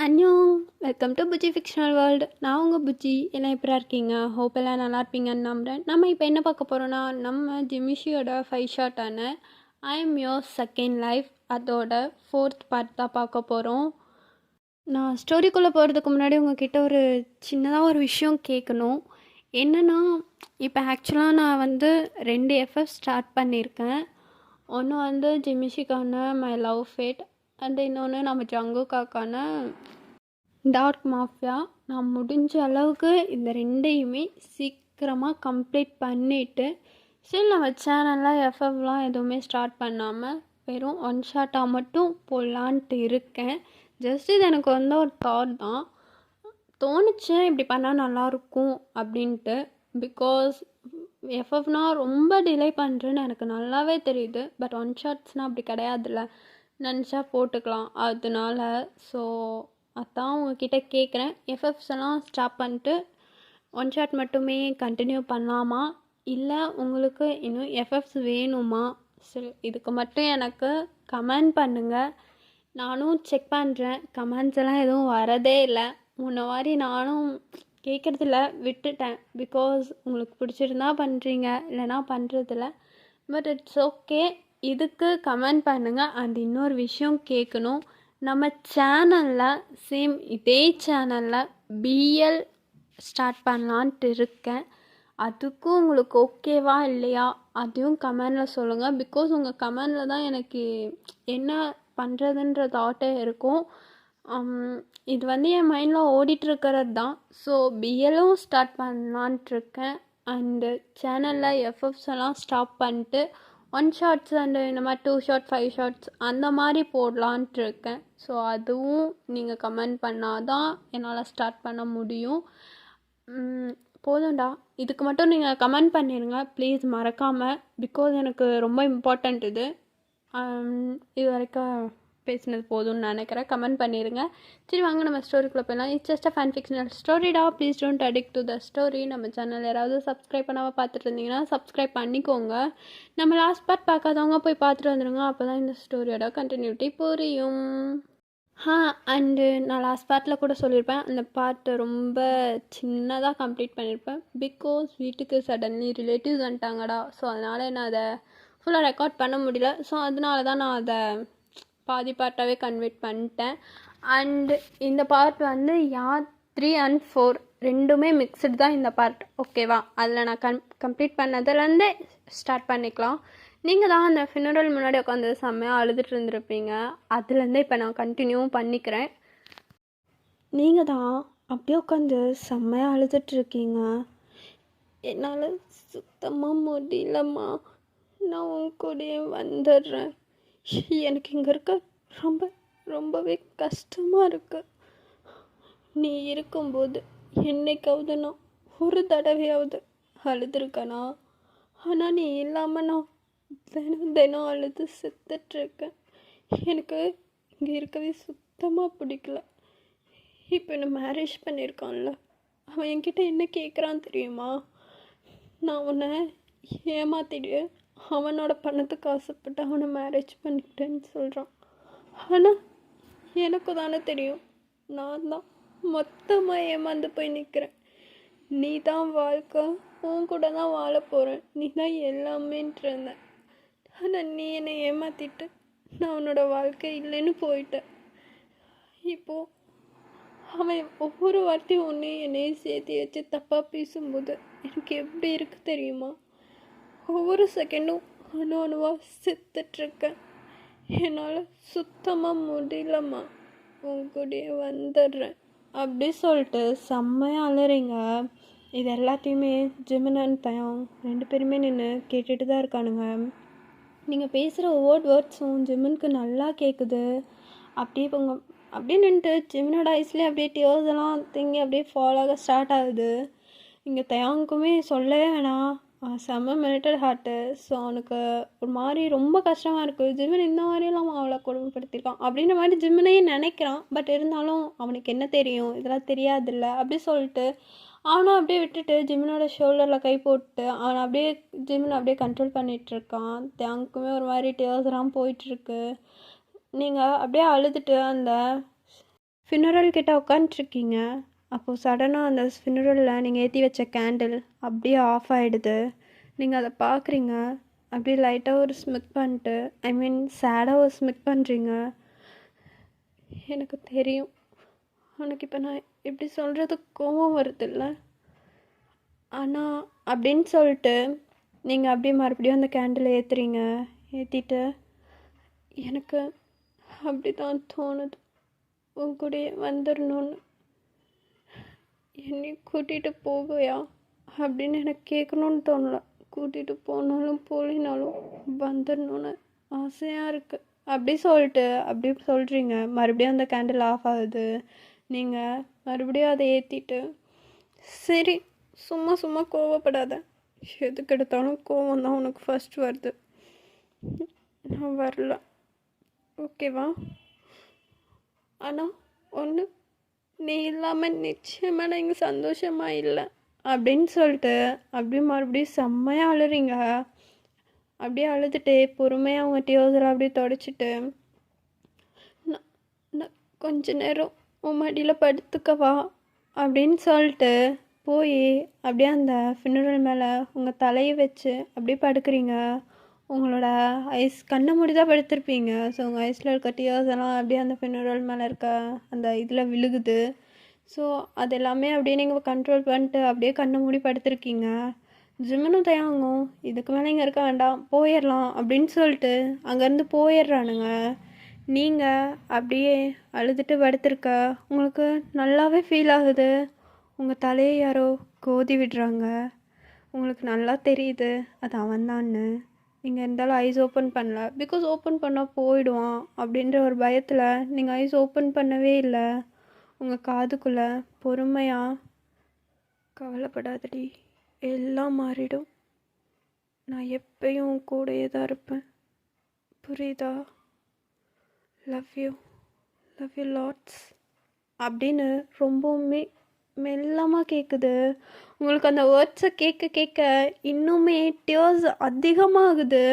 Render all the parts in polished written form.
அன்யோங் welcome to Buji fictional world. நான் உங்கள் புஜி. எல்லாம் எப்படி இருக்கீங்க? ஹோப் எல்லாம் நல்லா இருப்பீங்கன்னு நம்புகிறேன். நம்ம இப்போ என்ன பார்க்க போகிறோன்னா, நம்ம ஜிமிஷியோட 5 ஷார்ட்டான I am your second life அதோட 4th பார்ட் தான் பார்க்க போகிறோம். நான் ஸ்டோரிக்குள்ளே போகிறதுக்கு முன்னாடி உங்ககிட்ட ஒரு சின்னதாக ஒரு விஷயம் கேட்கணும். என்னென்னா, இப்போ ஆக்சுவலாக நான் 2 எஃப்எஃப் ஸ்டார்ட் பண்ணியிருக்கேன். ஒன்று ஜிமிஷிக்கான மை லவ் ஃபேட் அண்ட் இன்னொன்று நம்ம ஜங்குக்காக்கான டார்க் மாஃபியா. நான் முடிஞ்ச அளவுக்கு இந்த ரெண்டையுமே சீக்கிரமாக கம்ப்ளீட் பண்ணிவிட்டு ஸ்டில் நம்ம சேனலில் எஃப்எஃப்லாம் எதுவுமே ஸ்டார்ட் பண்ணாமல் வெறும் 1 ஷாட்டாக மட்டும் போடலான்ட்டு இருக்கேன். ஜஸ்ட் இது எனக்கு ஒரு தாட் தான். தோணுச்சு இப்படி பண்ணால் நல்லாயிருக்கும் அப்படின்ட்டு. பிகாஸ் எஃப்எஃப்னால் ரொம்ப டிலே பண்ணுறேன்னு எனக்கு நல்லாவே தெரியுது. பட் 1 ஷாட்ஸ்னால் அப்படி கிடையாதுல்ல, நினச்சா போட்டுக்கலாம். அதனால ஸோ அதான் உங்ககிட்ட கேட்குறேன், எஃப்எஃப்ஸ் எல்லாம் ஸ்டாப் பண்ணிட்டு 1 ஷாட் மட்டுமே கண்டினியூ பண்ணலாமா, இல்லை உங்களுக்கு இன்னும் எஃப்எஃப்ஸ் வேணுமா? சரி, இதுக்கு மட்டும் எனக்கு கமெண்ட் பண்ணுங்கள். நானும் செக் பண்ணுறேன். கமெண்ட்ஸ் எல்லாம் எதுவும் வரதே இல்லை. முன்ன மாதிரி நானும் கேட்குறதில்ல, விட்டுட்டேன். பிகாஸ் உங்களுக்கு பிடிச்சிருந்தா பண்ணுறீங்க, இல்லைனா பண்ணுறதில்ல. But it's okay. இதுக்கு கமெண்ட் பண்ணுங்கள். அண்ட் இன்னொரு விஷயம் கேட்கணும், நம்ம சேனலில் இதே சேனலில் பிஎல் ஸ்டார்ட் பண்ணலான்ட்டு இருக்கேன். அதுக்கும் உங்களுக்கு ஓகேவா இல்லையா அதையும் கமெண்டில் சொல்லுங்கள். பிகாஸ் உங்கள் கமெண்டில் தான் எனக்கு என்ன பண்ணுறதுன்ற தாட்டே இருக்கும். இது என் மைண்டில் ஓடிட்டுருக்கிறது தான். ஸோ பிஎல்லும் ஸ்டார்ட் பண்ணலான்ட்ருக்கேன். அண்டு சேனலில் எஃப்எஃப்ஸ் எல்லாம் ஸ்டாப் பண்ணிட்டு 1 ஷார்ட்ஸ் அண்டு இந்த மாதிரி 2 ஷார்ட் 5 ஷார்ட்ஸ் அந்த மாதிரி போடலான்ட்டு இருக்கேன். ஸோ அதுவும் நீங்கள் கமெண்ட் பண்ணால் தான் என்னால் ஸ்டார்ட் பண்ண முடியும். போதும்டா, இதுக்கு மட்டும் நீங்கள் கமெண்ட் பண்ணிடுங்க ப்ளீஸ், மறக்காமல். பிகாஸ் எனக்கு ரொம்ப இம்பார்ட்டண்ட் இது. இது வரைக்கும் பேசினது போதும்னு நினைக்கிறேன். கமெண்ட் பண்ணிடுங்க. சரி, வாங்க நம்ம ஸ்டோரிக்குள்ளே போயிடலாம். It's just a fun fictional ஸ்டோரிடா. Please don't addict to the story. நம்ம சேனல் யாராவது சப்ஸ்கிரைப் பண்ணாமல் பார்த்துட்டு இருந்தீங்கன்னா சப்ஸ்கிரைப் பண்ணிக்கோங்க. நம்ம லாஸ்ட் பார்ட் பார்க்காதவங்க போய் பார்த்துட்டு வந்துடுங்க. அப்போ தான் இந்த ஸ்டோரியோட கண்டினியூட்டி புரியும். அண்டு நான் லாஸ்ட் பார்ட்டில் கூட சொல்லியிருப்பேன், அந்த பார்ட் ரொம்ப சின்னதாக கம்ப்ளீட் பண்ணியிருப்பேன். பிகாஸ் வீட்டுக்கு சடன்லி ரிலேட்டிவ்ஸ் வந்துட்டாங்கடா. ஸோ அதனால் நான் அதை ஃபுல்லாக ரெக்கார்ட் பண்ண முடியல. ஸோ அதனால தான் நான் அதை பாதி பார்ட்டாகவே கன்வெர்ட் பண்ணிட்டேன். அண்டு இந்த பார்ட் யார் 3 and 4 ரெண்டுமே மிக்சடு தான் இந்த பார்ட். ஓகேவா? அதில் நான் கம்ப்ளீட் பண்ணதுலேருந்தே ஸ்டார்ட் பண்ணிக்கலாம். நீங்கள் தான் அந்த ஃபினரல் முன்னாடி உட்காந்து செம்மையாக அழுதுட்டு இருந்திருப்பீங்க. அதுலேருந்தே இப்போ நான் கண்டினியூவும் பண்ணிக்கிறேன். நீங்கள் தான் அப்படியே உட்காந்து செம்மையாக அழுதுட்ருக்கீங்க. என்னால் சுத்தமாக முடியலம்மா, நான் உன் கூடயே வந்துடுறேன். எனக்கு இங்கே இருக்க ரொம்பவே கஷ்டமாக இருக்கு. நீ இருக்கும்போது என்னைக்காவது நான் ஒரு தடவையாவது அழுதுருக்கேனா? ஆனால் நீ இல்லாமல் நான் தினம் அழுது செத்துட்ருக்கேன். எனக்கு இங்கே இருக்கவே சுத்தமாக பிடிக்கல. இப்போ என்ன மேரேஜ் பண்ணியிருக்கான்ல, அவன் என்கிட்ட என்ன கேட்குறான் தெரியுமா? நான் உன்னை ஏமாத்திட்டு அவனோட பணத்துக்கு ஆசைப்பட்டு அவனை மேரேஜ் பண்ணிக்கிட்டேன்னு சொல்கிறான். ஆனால் எனக்கு தானே தெரியும், நான் தான் மொத்தமாக ஏமாந்து போய் நிற்கிறேன். நீ தான் வாழ்க்கை, உன் கூட தான் வாழ போகிறேன், நீ தான் எல்லாமேன்ட்டு இருந்தேன். ஆனால் நீ என்னை ஏமாற்றிட்டு நான் உன்னோட வாழ்க்கை இல்லைன்னு போயிட்டேன். இப்போது அவன் ஒவ்வொரு வார்த்தையும் என்னையும் சேர்த்து வச்சு தப்பாக பேசும்போது எனக்கு எப்படி இருக்கு தெரியுமா? ஒவ்வொரு செகண்டும் அணுவாக செத்துட்ருக்கேன். என்னால் சுத்தமாக முடியலம்மா, உன் கூடயே வந்துடுறேன் அப்படி சொல்லிட்டு செம்மையாக அழுறீங்க. இது எல்லாத்தையுமே ஜிமின் தயம் 2 பேருமே நின்று கேட்டுட்டு தான் இருக்கானுங்க. நீங்கள் பேசுகிற ஒவ்வொரு வேர்ட்ஸும் ஜிமினுக்கு நல்லா கேட்குது. அப்படியே நின்றுட்டு ஜிமினோட ஐஸ்லேயே அப்படியே டியர்ஸ் எல்லாம் திங்கி அப்படியே ஃபால் ஆக ஸ்டார்ட் ஆகுது. இங்கே தயாங்குமே சொல்லவே வேணாம், செம்ம மெலிட்டட் ஹார்ட்டு. ஸோ அவனுக்கு ஒரு மாதிரி ரொம்ப கஷ்டமாக இருக்குது. ஜிமின் இந்த மாதிரியெல்லாம் அவளை கொடுமைப்படுத்தியிருக்கான் அப்படின்ற மாதிரி ஜிமினையே நினைக்கிறான். பட் இருந்தாலும் அவனுக்கு என்ன தெரியும், இதெல்லாம் தெரியாதுல்ல. அப்படி சொல்லிட்டு அவனும் அப்படியே விட்டுட்டு ஜிமினோட ஷோல்டரில் கை போட்டு ஜிமின் அப்படியே கண்ட்ரோல் பண்ணிகிட்ருக்கான். தேங்குக்குமே ஒரு மாதிரி டியர்ஸ்லாம் போயிட்டுருக்கு. நீங்கள் அப்படியே அழுதுட்டு அந்த ஃபினரல் கிட்ட உட்காந்துட்ருக்கீங்க. அப்போது சடனாக அந்த ஃபினரலில் நீங்கள் ஏற்றி வச்ச கேண்டில் அப்படியே ஆஃப் ஆகிடுது. நீங்கள் அதை பார்க்குறீங்க. அப்படியே லைட்டாக ஒரு ஸ்மிக் பண்ணிட்டு சேடாக ஒரு ஸ்மிக் பண்ணுறீங்க. எனக்கு தெரியும் உனக்கு இப்போ நான் இப்படி சொல்கிறது கோவம் வருதில்ல, ஆனால் அப்படின்னு சொல்லிட்டு நீங்கள் அப்படியே மறுபடியும் அந்த கேண்டில் ஏற்றுறீங்க. ஏற்றிட்டு எனக்கு அப்படி தான் தோணுது, உன் கூடயே வந்துடணும்னு. என்னை கூட்டிகிட்டு போவையா அப்படின்னு எனக்கு கேட்கணுன்னு தோணல. கூட்டிகிட்டு போனாலும் போலினாலும் வந்துடணும்னு ஆசையாக இருக்குது. அப்படி சொல்லிட்டு அப்படி சொல்கிறீங்க. மறுபடியும் அந்த கேண்டில் ஆஃப் ஆகுது. நீங்கள் மறுபடியும் அதை ஏற்றிட்டு, சரி சும்மா சும்மா கோவப்படாத, எதுக்கு எடுத்தாலும் கோவம் தான் உனக்கு ஃபர்ஸ்ட் வருது, நான் வரல ஓகேவா? ஆனால் ஒன்று, நீ இல்லாமல் நிச்சயமாக நான் இங்கே சந்தோஷமாக இல்லை அப்படின்னு சொல்லிட்டு அப்படியே மறுபடியும் செம்மையாக அழுறீங்க. அப்படியே அழுதுட்டு பொறுமையாக அவங்க டியோஸெல்லாம் அப்படியே தொடச்சிட்டு, நான் கொஞ்ச நேரம் உன் மடியில் படுத்துக்கவா அப்படின்னு சொல்லிட்டு போய் அப்படியே அந்த ஃபினரல் மேலே உங்கள் தலையை வச்சு அப்படியே படுக்கிறீங்க. உங்களோட ஐஸ் கண்ணை மூடி தான் படுத்திருப்பீங்க. ஸோ உங்கள் ஐஸில் இருக்க டியர்ஸ் எல்லாம் அப்படியே அந்த ஃபினரல் மேலே இருக்க அந்த இதில் விழுகுது. ஸோ அது எல்லாமே அப்படியே நீங்கள் கண்ட்ரோல் பண்ணிட்டு அப்படியே கண்ணை மூடி படுத்திருக்கீங்க. ஜிம்மனும் தயாங்கும், இதுக்கு மேலே இங்கே இருக்க வேண்டாம் போயிடலாம் அப்படின்னு சொல்லிட்டு அங்கேருந்து போயிடுறானுங்க. நீங்கள் அப்படியே அழுதுட்டு படுத்திருக்க உங்களுக்கு நல்லாவே ஃபீல் ஆகுது. உங்கள் தலையை யாரோ கோதி விடுறாங்க. உங்களுக்கு நல்லா தெரியுது அது அவன்தான்னு. நீங்கள் இருந்தாலும் ஐஸ் ஓப்பன் பண்ணல. பிகாஸ் ஓப்பன் பண்ணால் போயிடுவான் அப்படின்ற ஒரு பயத்தில் நீங்கள் ஐஸ் ஓப்பன் பண்ணவே இல்லை. உங்கள் காதுக்குள்ளே பொறுமையாக, கவலைப்படாதடி, எல்லாம் மாறிடும், நான் எப்பயும் உன் கூடயே தான் இருப்பேன், புரியுதா, லவ் யூ லாட்ஸ் அப்படின்னு ரொம்பவுமே மெல்லமாக கேட்குது. உங்களுக்கு அந்த வேர்ட்ஸை கேட்க கேட்க இன்னுமே டியர்ஸ் அதிகமாகுது.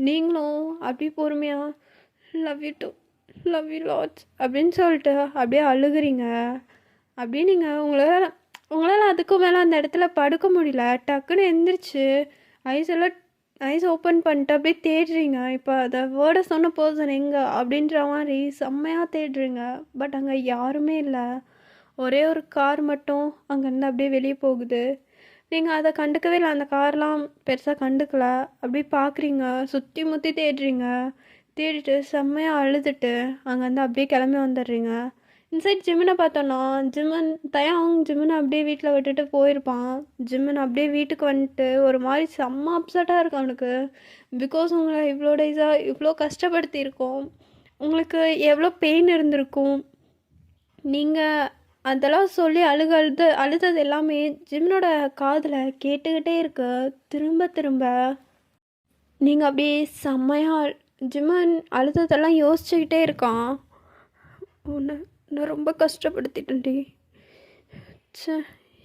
நீங்களும் அப்படி பொறுமையாக லவ் யூ லாட்ஸ் அப்படின்னு சொல்லிட்டு அப்படியே அழுகுறீங்க. அப்படியே நீங்கள் உங்களால் அதுக்கு மேலே அந்த இடத்துல படுக்க முடியல. டக்குன்னு எந்திரிச்சு ஐஸ் ஓப்பன் பண்ணிட்டு அப்படியே தேடுறீங்க. இப்போ அதை வேர்டை சொன்ன பர்சன் எங்கே அப்படின்ற மாதிரி செம்மையாக தேடுறீங்க. பட் அங்கே யாருமே இல்லை. ஒரே ஒரு கார் மட்டும் அங்கேருந்து அப்படியே வெளியே போகுது. நீங்கள் அதை கண்டுக்கவே இல்லை. அந்த கார்லாம் பெருசாக கண்டுக்கல. அப்படி பார்க்குறீங்க, சுற்றி முற்றி தேடுறீங்க. தேடிட்டு செம்மையாக அழுதுட்டு அங்கேருந்து அப்படியே கிளம்பி வந்துடுறீங்க. இன்சைட் ஜிம்மனை பார்த்தோன்னா ஜிம்மனை அப்படியே வீட்டில் விட்டுட்டு போயிருப்பான். ஜிம்மன் அப்படியே வீட்டுக்கு வந்துட்டு ஒரு மாதிரி செம்ம அப்செட்டாக இருக்கும் அவனுக்கு. பிகாஸ் உங்களை இவ்வளோ டேஸாக இவ்வளோ கஷ்டப்படுத்தியிருக்கோம். உங்களுக்கு எவ்வளோ பெயின் இருந்திருக்கும். நீங்கள் அதெல்லாம் சொல்லி அழுதது எல்லாமே ஜிம்மனோட காதில் கேட்டுக்கிட்டே இருக்கு திரும்ப திரும்ப. நீங்கள் அப்படியே செம்மையாக ஜிம்மன் அழுததெல்லாம் யோசிச்சுக்கிட்டே இருக்கான். நான் ரொம்ப கஷ்டப்படுத்திட்டேன்டி.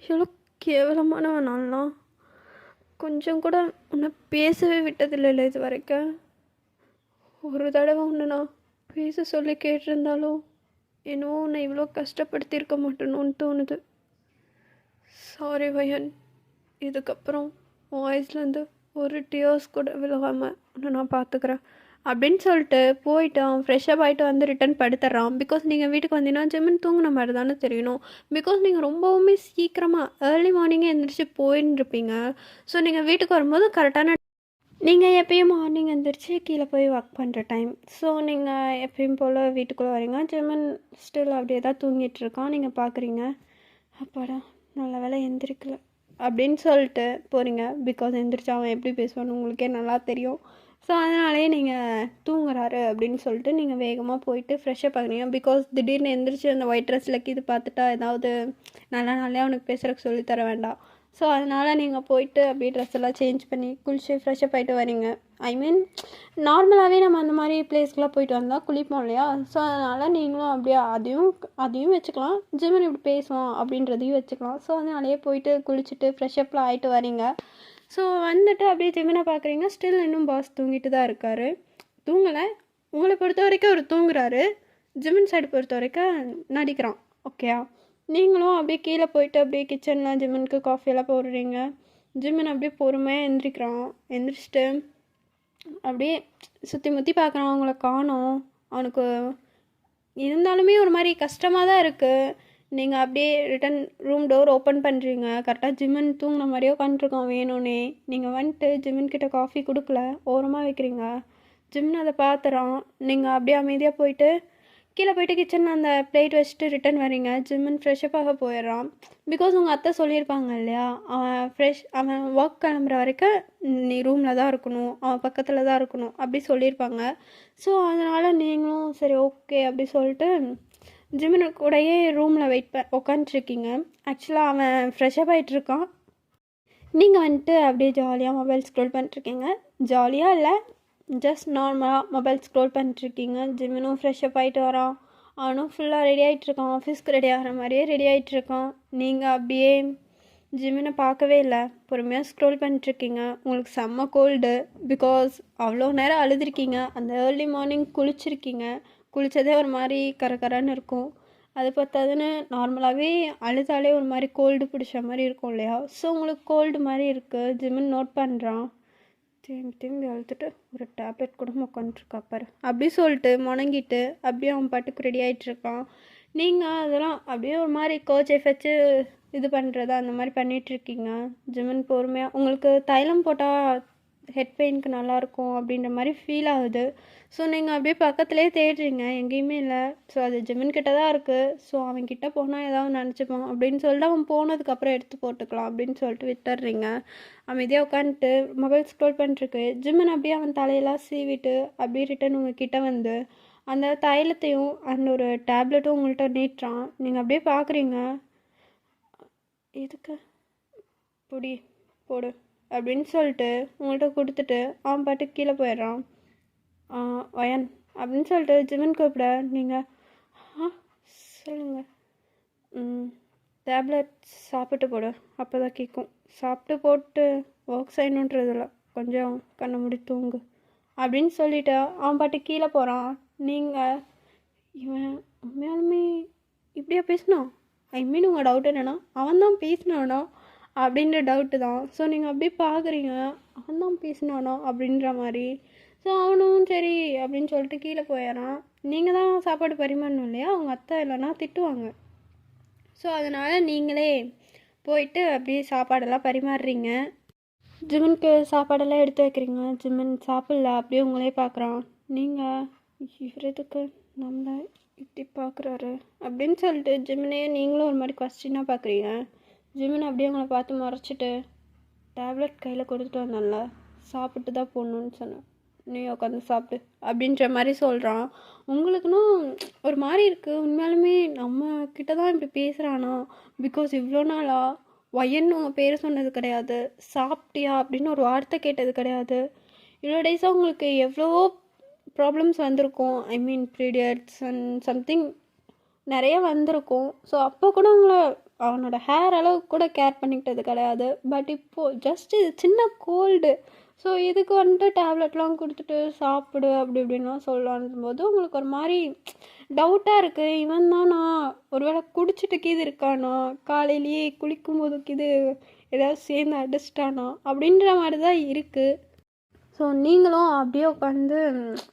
எவ்வளோ கேவலமானவனாலாம். கொஞ்சம் கூட உன்னை பேசவே விட்டதில்லை இது வரைக்கும். ஒரு தடவை உன்னை நான் பேச சொல்லி கேட்டிருந்தாலும் என்னவோ உன்னை இவ்வளோ கஷ்டப்படுத்தியிருக்க மாட்டேன்னு தோணுது. சாரி வயன். இதுக்கப்புறம் உன் வயசுலேருந்து ஒரு டியர்ஸ் கூட விழுகாமல் உன்னை நான் பார்த்துக்கிறேன் அப்படின்னு சொல்லிட்டு போயிட்டு அவன் ஃப்ரெஷ்ஷப் ஆகிட்டு வந்து ரிட்டன் படுத்துட்றான். பிகாஸ் நீங்கள் வீட்டுக்கு வந்தீங்கன்னா ஜிம்மன் தூங்கின மாதிரி தானே தெரியணும். பிகாஸ் நீங்கள் ரொம்பவுமே சீக்கிரமாக ஏர்லி மார்னிங்கே எழுந்திரிச்சு போயின்னுருப்பீங்க. ஸோ நீங்கள் வீட்டுக்கு வரும்போது கரெக்டான நீங்கள் எப்பயும் மார்னிங் எழுந்திரிச்சு கீழே போய் ஒர்க் பண்ணுற டைம். ஸோ நீங்கள் எப்பயும் போல் வீட்டுக்குள்ளே வரீங்க. ஜிம்மன் ஸ்டில் அப்படியே தான் தூங்கிட்டுருக்கான். நீங்கள் பார்க்குறீங்க, அப்பாடா நல்ல வேலை எந்திரிக்கல அப்படின்னு சொல்லிட்டு போகிறீங்க. பிகாஸ் எந்திரிச்சா அவன் எப்படி பேசுவான்னு உங்களுக்கே நல்லா தெரியும். ஸோ அதனாலே நீங்கள் தூங்குறாரு அப்படின்னு சொல்லிட்டு நீங்கள் வேகமாக போயிட்டு ஃப்ரெஷ்ஷப் ஆகுறீங்க. பிகாஸ் திடீர்னு எந்திரிச்சு அந்த ஒயிட் ட்ரெஸ்ஸில் இது பார்த்துட்டா ஏதாவது நாளே அவனுக்கு பேசுகிறக்கு சொல்லித்தர வேண்டாம். ஸோ அதனால் நீங்கள் போயிட்டு அப்படியே ட்ரெஸ் எல்லாம் சேஞ்ச் பண்ணி குளிச்சு ஃப்ரெஷ்ஷப் ஆகிட்டு வரீங்க. நார்மலாகவே நம்ம அந்த மாதிரி பிளேஸ்க்கெலாம் போயிட்டு வந்தால் குளிப்போம் இல்லையா? ஸோ அதனால் நீங்களும் அப்படியே அதையும் வச்சுக்கலாம். ஜிம்மன் இப்படி பேசுவோம் அப்படின்றதையும் வச்சுக்கலாம். ஸோ அதனாலேயே போயிட்டு குளிச்சுட்டு ஃப்ரெஷ்ஷப்லாம் ஆகிட்டு வரீங்க. ஸோ வந்துட்டு அப்படியே ஜிம்மனை பார்க்குறீங்க. ஸ்டில் இன்னும் பாஸ் தூங்கிட்டு தான் இருக்கார். தூங்கலை, உங்களை பொறுத்த வரைக்கும் அவர் தூங்குறாரு. ஜிமின் சைடு பொறுத்த வரைக்கும் நடிக்கிறான். ஓகேயா? நீங்களும் அப்படியே கீழே போயிட்டு அப்படியே கிச்சனில் ஜிமினுக்கு காஃபியெல்லாம் போடுறீங்க. ஜிமின் அப்படியே பொறுமையாக எந்திரிக்கிறான். எந்திரிச்சிட்டு அப்படியே சுற்றி முற்றி பார்க்குறான், அவங்கள காணோம். அவனுக்கு இருந்தாலுமே ஒரு மாதிரி கஷ்டமாக தான் இருக்குது. நீங்கள் அப்படியே ரிட்டன் ரூம் டோர் ஓப்பன் பண்ணுறீங்க. கரெக்டாக ஜிமின் தூங்கின மாதிரியே உட்காந்துருக்கான் வேணும்னே. நீங்கள் வந்துட்டு ஜிமின் கிட்ட காஃபி கொடுக்கல, ஓரமாக வைக்கிறீங்க. ஜிமின் அதை பார்த்துறான். நீங்கள் அப்படியே அமைதியாக போயிட்டு கீழே போயிட்டு கிச்சனில் அந்த பிளேட் வச்சுட்டு ரிட்டன் வரீங்க. ஜிமின் ஃப்ரெஷ்அப் ஆக போயிடுறான். பிகாஸ் உங்கள் அத்தை சொல்லியிருப்பாங்க இல்லையா, அவன் ஒர்க் கிளம்புற வரைக்கும் நீ ரூமில் தான் இருக்கணும், அவன் பக்கத்தில் தான் இருக்கணும் அப்படி சொல்லியிருப்பாங்க. ஸோ அதனால் நீங்களும் சரி ஓகே அப்படி சொல்லிட்டு ஜிமின் கூடயே ரூமில் உட்காந்துட்ருக்கீங்க. ஆக்சுவலாக அவன் ஃப்ரெஷ்அப் ஆகிட்டுருக்கான். நீங்கள் வந்துட்டு அப்படியே ஜாலியாக மொபைல் ஸ்க்ரோல் பண்ணிட்டுருக்கீங்க. ஜாலியாக இல்லை, ஜஸ்ட் நார்மலாக மொபைல் ஸ்க்ரோல் பண்ணிட்டுருக்கீங்க. ஜிமினும் ஃப்ரெஷ்அப் ஆகிட்டு வரான். அவனும் ஃபுல்லாக ரெடி ஆகிட்டுருக்கான். ஆஃபீஸ்க்கு ரெடி ஆகிற மாதிரியே ரெடி ஆகிட்டுருக்கான். நீங்கள் அப்படியே ஜிமினை பார்க்கவே இல்லை, பொறுமையாக ஸ்க்ரோல் பண்ணிட்டுருக்கீங்க. உங்களுக்கு செம்ம கோல்டு. பிகாஸ் அவ்வளோ நேரம் அழுதுருக்கீங்க. அந்த ஏர்லி மார்னிங் குளிச்சிருக்கீங்க. குளித்ததே ஒரு மாதிரி கரகரன்னு இருக்கும். அது பார்த்தாதுன்னு நார்மலாகவே அழுதாலே ஒரு மாதிரி கோல்டு பிடிச்ச மாதிரி இருக்கும் இல்லையா? ஸோ உங்களுக்கு கோல்டு மாதிரி இருக்குது. ஜிமின் நோட் பண்ணுறான். திரும்பி அழுத்துட்டு ஒரு டேப்லெட் கூட உட்காந்துருக்கா பாரு அப்படி சொல்லிட்டு முணங்கிட்டு அப்படியே அவன் பாட்டுக்கு ரெடி ஆகிட்டுருக்கான். நீங்கள் அதெல்லாம் அப்படியே ஒரு மாதிரி கோச்சை வச்சு இது பண்ணுறதா அந்த மாதிரி பண்ணிகிட்ருக்கீங்க. ஜிமின் பொறுமையாக உங்களுக்கு தைலம் போட்டால் ஹெட் பெயினுக்கு நல்லாயிருக்கும் அப்படின்ற மாதிரி ஃபீல் ஆகுது. ஸோ நீங்கள் அப்படியே பக்கத்துலேயே தேடுறீங்க, எங்கேயுமே இல்லை. ஸோ அது ஜிமின் கிட்ட தான் இருக்குது. ஸோ அவன்கிட்ட போனால் ஏதாவது நினச்சிப்பான் அப்படின்னு சொல்லிட்டு அவன் போனதுக்கப்புறம் எடுத்து போட்டுக்கலாம் அப்படின்னு சொல்லிட்டு விட்டுடுறீங்க. அமைதியாக உட்காந்துட்டு மொபைல் ஸ்க்ரோல் பண்ணிட்டுருக்கு. ஜிமின் அப்படியே அவன் தலையெல்லாம் சீவிட்டு அப்படியே ரிட்டன் உங்ககிட்ட வந்து அந்த தைலத்தையும் அந்த ஒரு டேப்லெட்டும் உங்கள்கிட்ட நீட்டுறான். நீங்கள் அப்படியே பார்க்குறீங்க. இதுக்கு பொடி போடு அப்படின்னு சொல்லிட்டு உங்கள்கிட்ட கொடுத்துட்டு அவன் பாட்டுக்கு கீழே போயிடுறான். வயன் அப்படின்னு சொல்லிட்டு ஜிமின் கூப்பிட நீங்கள் சொல்லுங்கள் டேப்லெட் சாப்பிட்டு போடு அப்போ தான் கேட்கும். சாப்பிட்டு போட்டு ஒர்க் செய்யணுன்றதில்ல, கொஞ்சம் கண்ணை மூடி தூங்கு அப்படின்னு சொல்லிவிட்டு அவன் பாட்டு கீழே போகிறான். நீங்கள் இவன் உண்மையாலுமே இப்படியா பேசினான்? ஐ மீன் உங்கள் டவுட் என்னென்னா அவன் தான் பேசினானோ அப்படின்ற டவுட்டு தான். ஸோ நீங்கள் அப்படியே பார்க்குறீங்க, அவன் தான் பேசினானோ அப்படின்ற மாதிரி. ஸோ அவனும் சரி அப்படின்னு சொல்லிட்டு கீழே போயிடறான். நீங்கள் தான் சாப்பாடு பரிமாறணும் இல்லையா, அவங்க அத்தை இல்லைன்னா திட்டுவாங்க. ஸோ அதனால் நீங்களே போயிட்டு அப்படியே சாப்பாடெல்லாம் பரிமாறுறீங்க. ஜிமினுக்கு சாப்பாடெல்லாம் எடுத்து வைக்கிறீங்க. ஜிமின் சாப்பிடல, அப்படியே உங்களே பார்க்குறான். நீங்கள் இவர் எதுக்கு நம்மளை இப்படி பார்க்குறாரு அப்படின்னு சொல்லிட்டு ஜிமினையும் நீங்களும் ஒரு மாதிரி கொஸ்டினாக பார்க்குறீங்க. ஜிமின் அப்படியே உங்களை பார்த்து முறைச்சிட்டு டேப்லெட் கையில் கொடுத்துட்டு வந்தான்ல, சாப்பிட்டு தான் போடணுன்னு சொன்னேன், நீ உட்காந்து சாப்பிட்டு அப்படின்ற மாதிரி சொல்கிறான். உங்களுக்குன்னு ஒரு மாதிரி இருக்குது. உண்மையாலுமே நம்ம கிட்ட தான் இப்படி பேசுகிறானா? பிகாஸ் இவ்வளோ நாளாக ஒயன்னு உங்கள் பேர் சொன்னது கிடையாது, சாப்பிட்டியா அப்படின்னு ஒரு வார்த்தை கேட்டது கிடையாது. இவ்வளோ டேஸாக உங்களுக்கு எவ்வளோ ப்ராப்ளம்ஸ் வந்திருக்கும். ஐ மீன் பீரியட்ஸ் அண்ட் சம்திங் நிறைய வந்திருக்கும். ஸோ அப்போ கூட உங்களை அவனோட ஹேர் அளவு கூட கேர் பண்ணிக்கிட்டது கிடையாது. பட் இப்போது ஜஸ்ட் இது சின்ன கோல்டு, ஸோ இதுக்கு வந்துட்டு டேப்லெட்லாம் கொடுத்துட்டு சாப்பிடு அப்படி இப்படின்லாம் சொல்லலான்னும் போது உங்களுக்கு ஒரு மாதிரி டவுட்டாக இருக்குது. இவன் தானா, ஒருவேளை குடிச்சிட்டு கீது இருக்கானா, காலையிலேயே குளிக்கும் போது கீது ஏதாவது சேர்ந்து அடிச்சிட்டானா அப்படின்ற மாதிரி தான் இருக்குது. ஸோ நீங்களும் அப்படியே உட்காந்து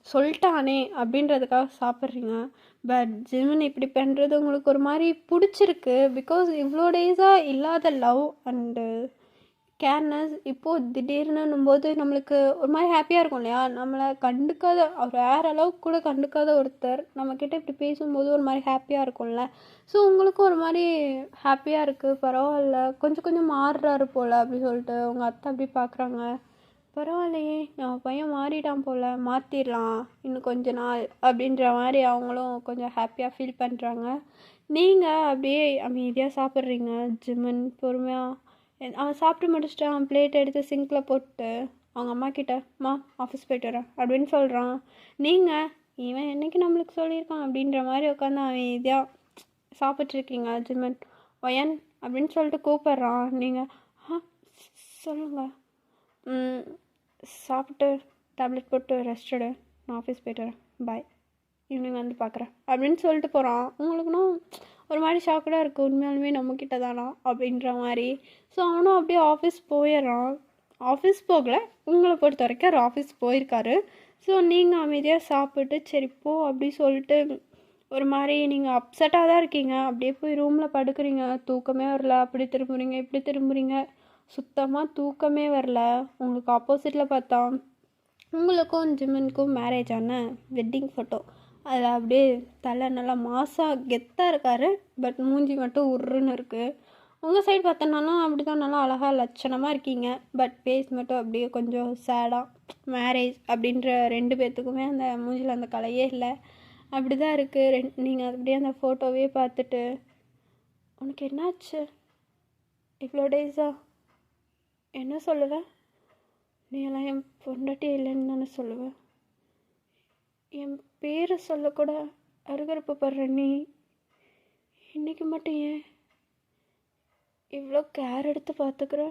சொல்லிட்டானே அப்படின்றதுக்காக சாப்பிட்றீங்க. பட் ஜிமின் இப்படி பண்ணுறது உங்களுக்கு ஒரு மாதிரி பிடிச்சிருக்கு. பிகாஸ் இவ்வளோ டேஸாக இல்லாத லவ் அண்டு கேர்னஸ் இப்போது திடீர்னும் போது நம்மளுக்கு ஒரு மாதிரி ஹாப்பியாக இருக்கும் இல்லையா? நம்மளை கண்டுக்காத, அவர் வேறு அளவுக்கு கூட கண்டுக்காத ஒருத்தர் நம்மக்கிட்ட இப்படி பேசும்போது ஒரு மாதிரி ஹாப்பியாக இருக்கும்ல. ஸோ உங்களுக்கும் ஒரு மாதிரி ஹாப்பியாக இருக்குது. பரவாயில்ல, கொஞ்சம் கொஞ்சம் மாறுறாரு போல் அப்படி சொல்லிட்டு உங்கள் அத்தை அப்படி பார்க்குறாங்க. பரவாயில்லையே, நம்ம பையன் மாறிட்டான் போல், மாற்றிடலாம் இன்னும் கொஞ்ச நாள் அப்படின்ற மாதிரி அவங்களும் கொஞ்சம் ஹாப்பியாக ஃபீல் பண்ணுறாங்க. நீங்கள் அப்படியே அமைதியாக சாப்பிட்றீங்க. ஜிமின் பொறுமையாக அவன் சாப்பிட்டு முடிச்சுட்டு அவன் பிளேட் எடுத்து சிங்கில் போட்டு அவங்க அம்மா கிட்ட, அம்மா ஆஃபீஸ் போய்ட்டு வரேன் அப்படின்னு சொல்கிறான். நீங்கள் இவன் என்றைக்கு நம்மளுக்கு சொல்லியிருக்கான் அப்படின்ற மாதிரி உட்காந்து அவன் இதாக சாப்பிட்ருக்கீங்க. ஜிமின் ஒயன் அப்படின்னு சொல்லிட்டு கூப்பிட்றான். நீங்கள் சொல்லுங்கள் சாப்பிட்டு டேப்லெட் போட்டு ரெஸ்ட் எடு, நான் ஆஃபீஸ் போய்ட்டு வரேன், பாய். ஈவினிங் வந்து பார்க்குறேன் அப்படின்னு சொல்லிட்டு போகிறான். உங்களுக்குன்னா ஒரு மாதிரி ஷாக்கடாக இருக்குது, உண்மையாலுமே நம்மக்கிட்ட தானா அப்படின்ற மாதிரி. ஸோ அவனும் அப்படியே ஆஃபீஸ் போயிடுறான். ஆஃபீஸ் போகல, உங்களை பொறுத்த வரைக்கும் அவர் ஆஃபீஸ் போயிருக்காரு. ஸோ நீங்கள் அமைதியாக சாப்பிட்டு சரி போ அப்படி சொல்லிட்டு ஒரு மாதிரி நீங்கள் அப்செட்டாக தான் இருக்கீங்க. அப்படியே போய் ரூமில் படுக்கிறீங்க, தூக்கமே வரல. அப்படி திரும்புறீங்க இப்படி திரும்புறீங்க, சுத்தமாக தூக்கமே வரல. உங்களுக்கு ஆப்போசிட்டில் பார்த்தா உங்களுக்கும் ஜிம்மனுக்கும் மேரேஜ் ஆன வெட்டிங் ஃபோட்டோ. அதில் அப்படியே தலை நல்லா மாசாக கெத்தாக இருக்கார், பட் மூஞ்சி மட்டும் உருன்னு இருக்குது. உங்கள் சைடு பார்த்தனாலும் அப்படி தான் நல்லா அழகாக லட்சணமாக இருக்கீங்க, பட் ஃபேஸ் மட்டும் அப்படியே கொஞ்சம் சேடாக. மேரேஜ் அப்படின்ற 2 பேர்த்துக்குமே அந்த மூஞ்சில் அந்த கலையே இல்லை, அப்படி தான் இருக்குது. நீங்கள் அப்படியே அந்த ஃபோட்டோவே பார்த்துட்டு உனக்கு என்னாச்சு இவ்வளோ டேஸா என்ன சொல்லுவேன்? நீ எல்லாம் என் பொண்டாட்டியே இல்லைன்னு தானே சொல்லுவேன். என் பேரை சொல்லக்கூட அருகருப்புப்படுற நீ இன்னைக்கு மட்டும் ஏன் இவ்வளோ கேர் எடுத்து பார்த்துக்கிற?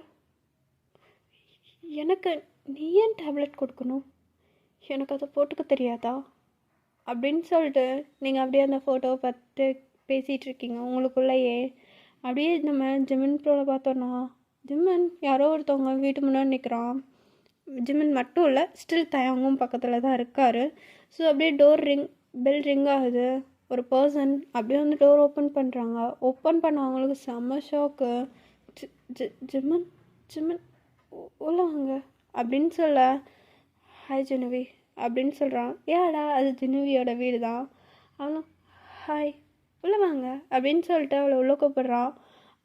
எனக்கு நீ ஏன் டேப்லெட் கொடுக்கணும்? எனக்கு அதை போட்டுக்க தெரியாதா அப்படின்னு சொல்லிட்டு நீங்கள் அப்படியே அந்த ஃபோட்டோவை பார்த்து பேசிகிட்டு இருக்கீங்க உங்களுக்குள்ளேயே. அப்படியே நம்ம ஜிம்மன் ப்ரோவில் பார்த்தோன்னா, ஜிம்மன் யாரோ ஒருத்தவங்க வீட்டு முன்னாடி நிற்கிறான். ஜிம்மன் மட்டும் இல்லை, ஸ்டில் தயங்கும் பக்கத்தில் தான் இருக்கார். ஸோ அப்படியே பெல் ரிங் ஆகுது. ஒரு பர்சன் அப்படியே வந்து டோர் ஓப்பன் பண்ணுறாங்க. ஓப்பன் பண்ணவங்களுக்கு செம்ம ஷாக்கு. ஜிம்மன் ஜிம்மன் உள்ள வாங்க அப்படின்னு சொல்ல, ஹாய் ஜினுவி அப்படின்னு சொல்கிறான். ஏடா அது ஜினுவியோட வீடு தான். அவனும் ஹாய் உள்ளே வாங்க அப்படின்னு சொல்லிட்டு அவளை உள்ளே கூப்பிட்றான்.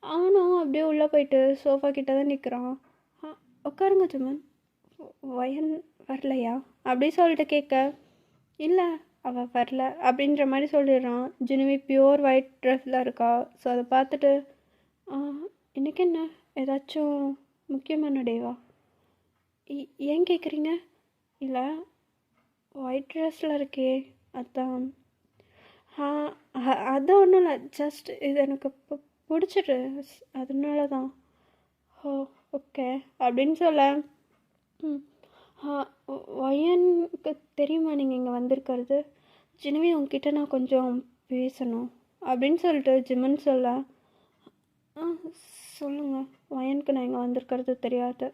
அவனும் அப்படியே உள்ளே போயிட்டு சோஃபா கிட்ட தான் நிற்கிறான். உட்காருங்க ஜிம்மன், வயன் வரலையா அப்படி சொல்லிட்டு கேட்க, இல்லை அவள் வரல அப்படின்ற மாதிரி சொல்லிடுறான். ஜினுவி பியூர் ஒயிட் ட்ரெஸ்ஸில் இருக்கா. ஸோ அதை பார்த்துட்டு இன்றைக்கி என்ன ஏதாச்சும் முக்கியமான டேவா? ஏன் கேட்குறீங்க? இல்லை ஒயிட் ட்ரெஸ்ஸில் இருக்கே அதான். அது ஒன்றும் இல்லை, ஜஸ்ட் இது எனக்கு பிடிச்சிட்டு அதனால தான். ஓ ஓகே அப்படின்னு சொல்ல, வயனுக்கு தெரியுமா நீங்கள் இங்கே வந்திருக்கிறது? ஜினுவி உங்ககிட்ட நான் கொஞ்சம் பேசணும் அப்படின்னு சொல்லிட்டு ஜிம்மன் சொல்ல, சொல்லுங்கள் வயனுக்கு நான் இங்கே வந்திருக்கிறது தெரியாது,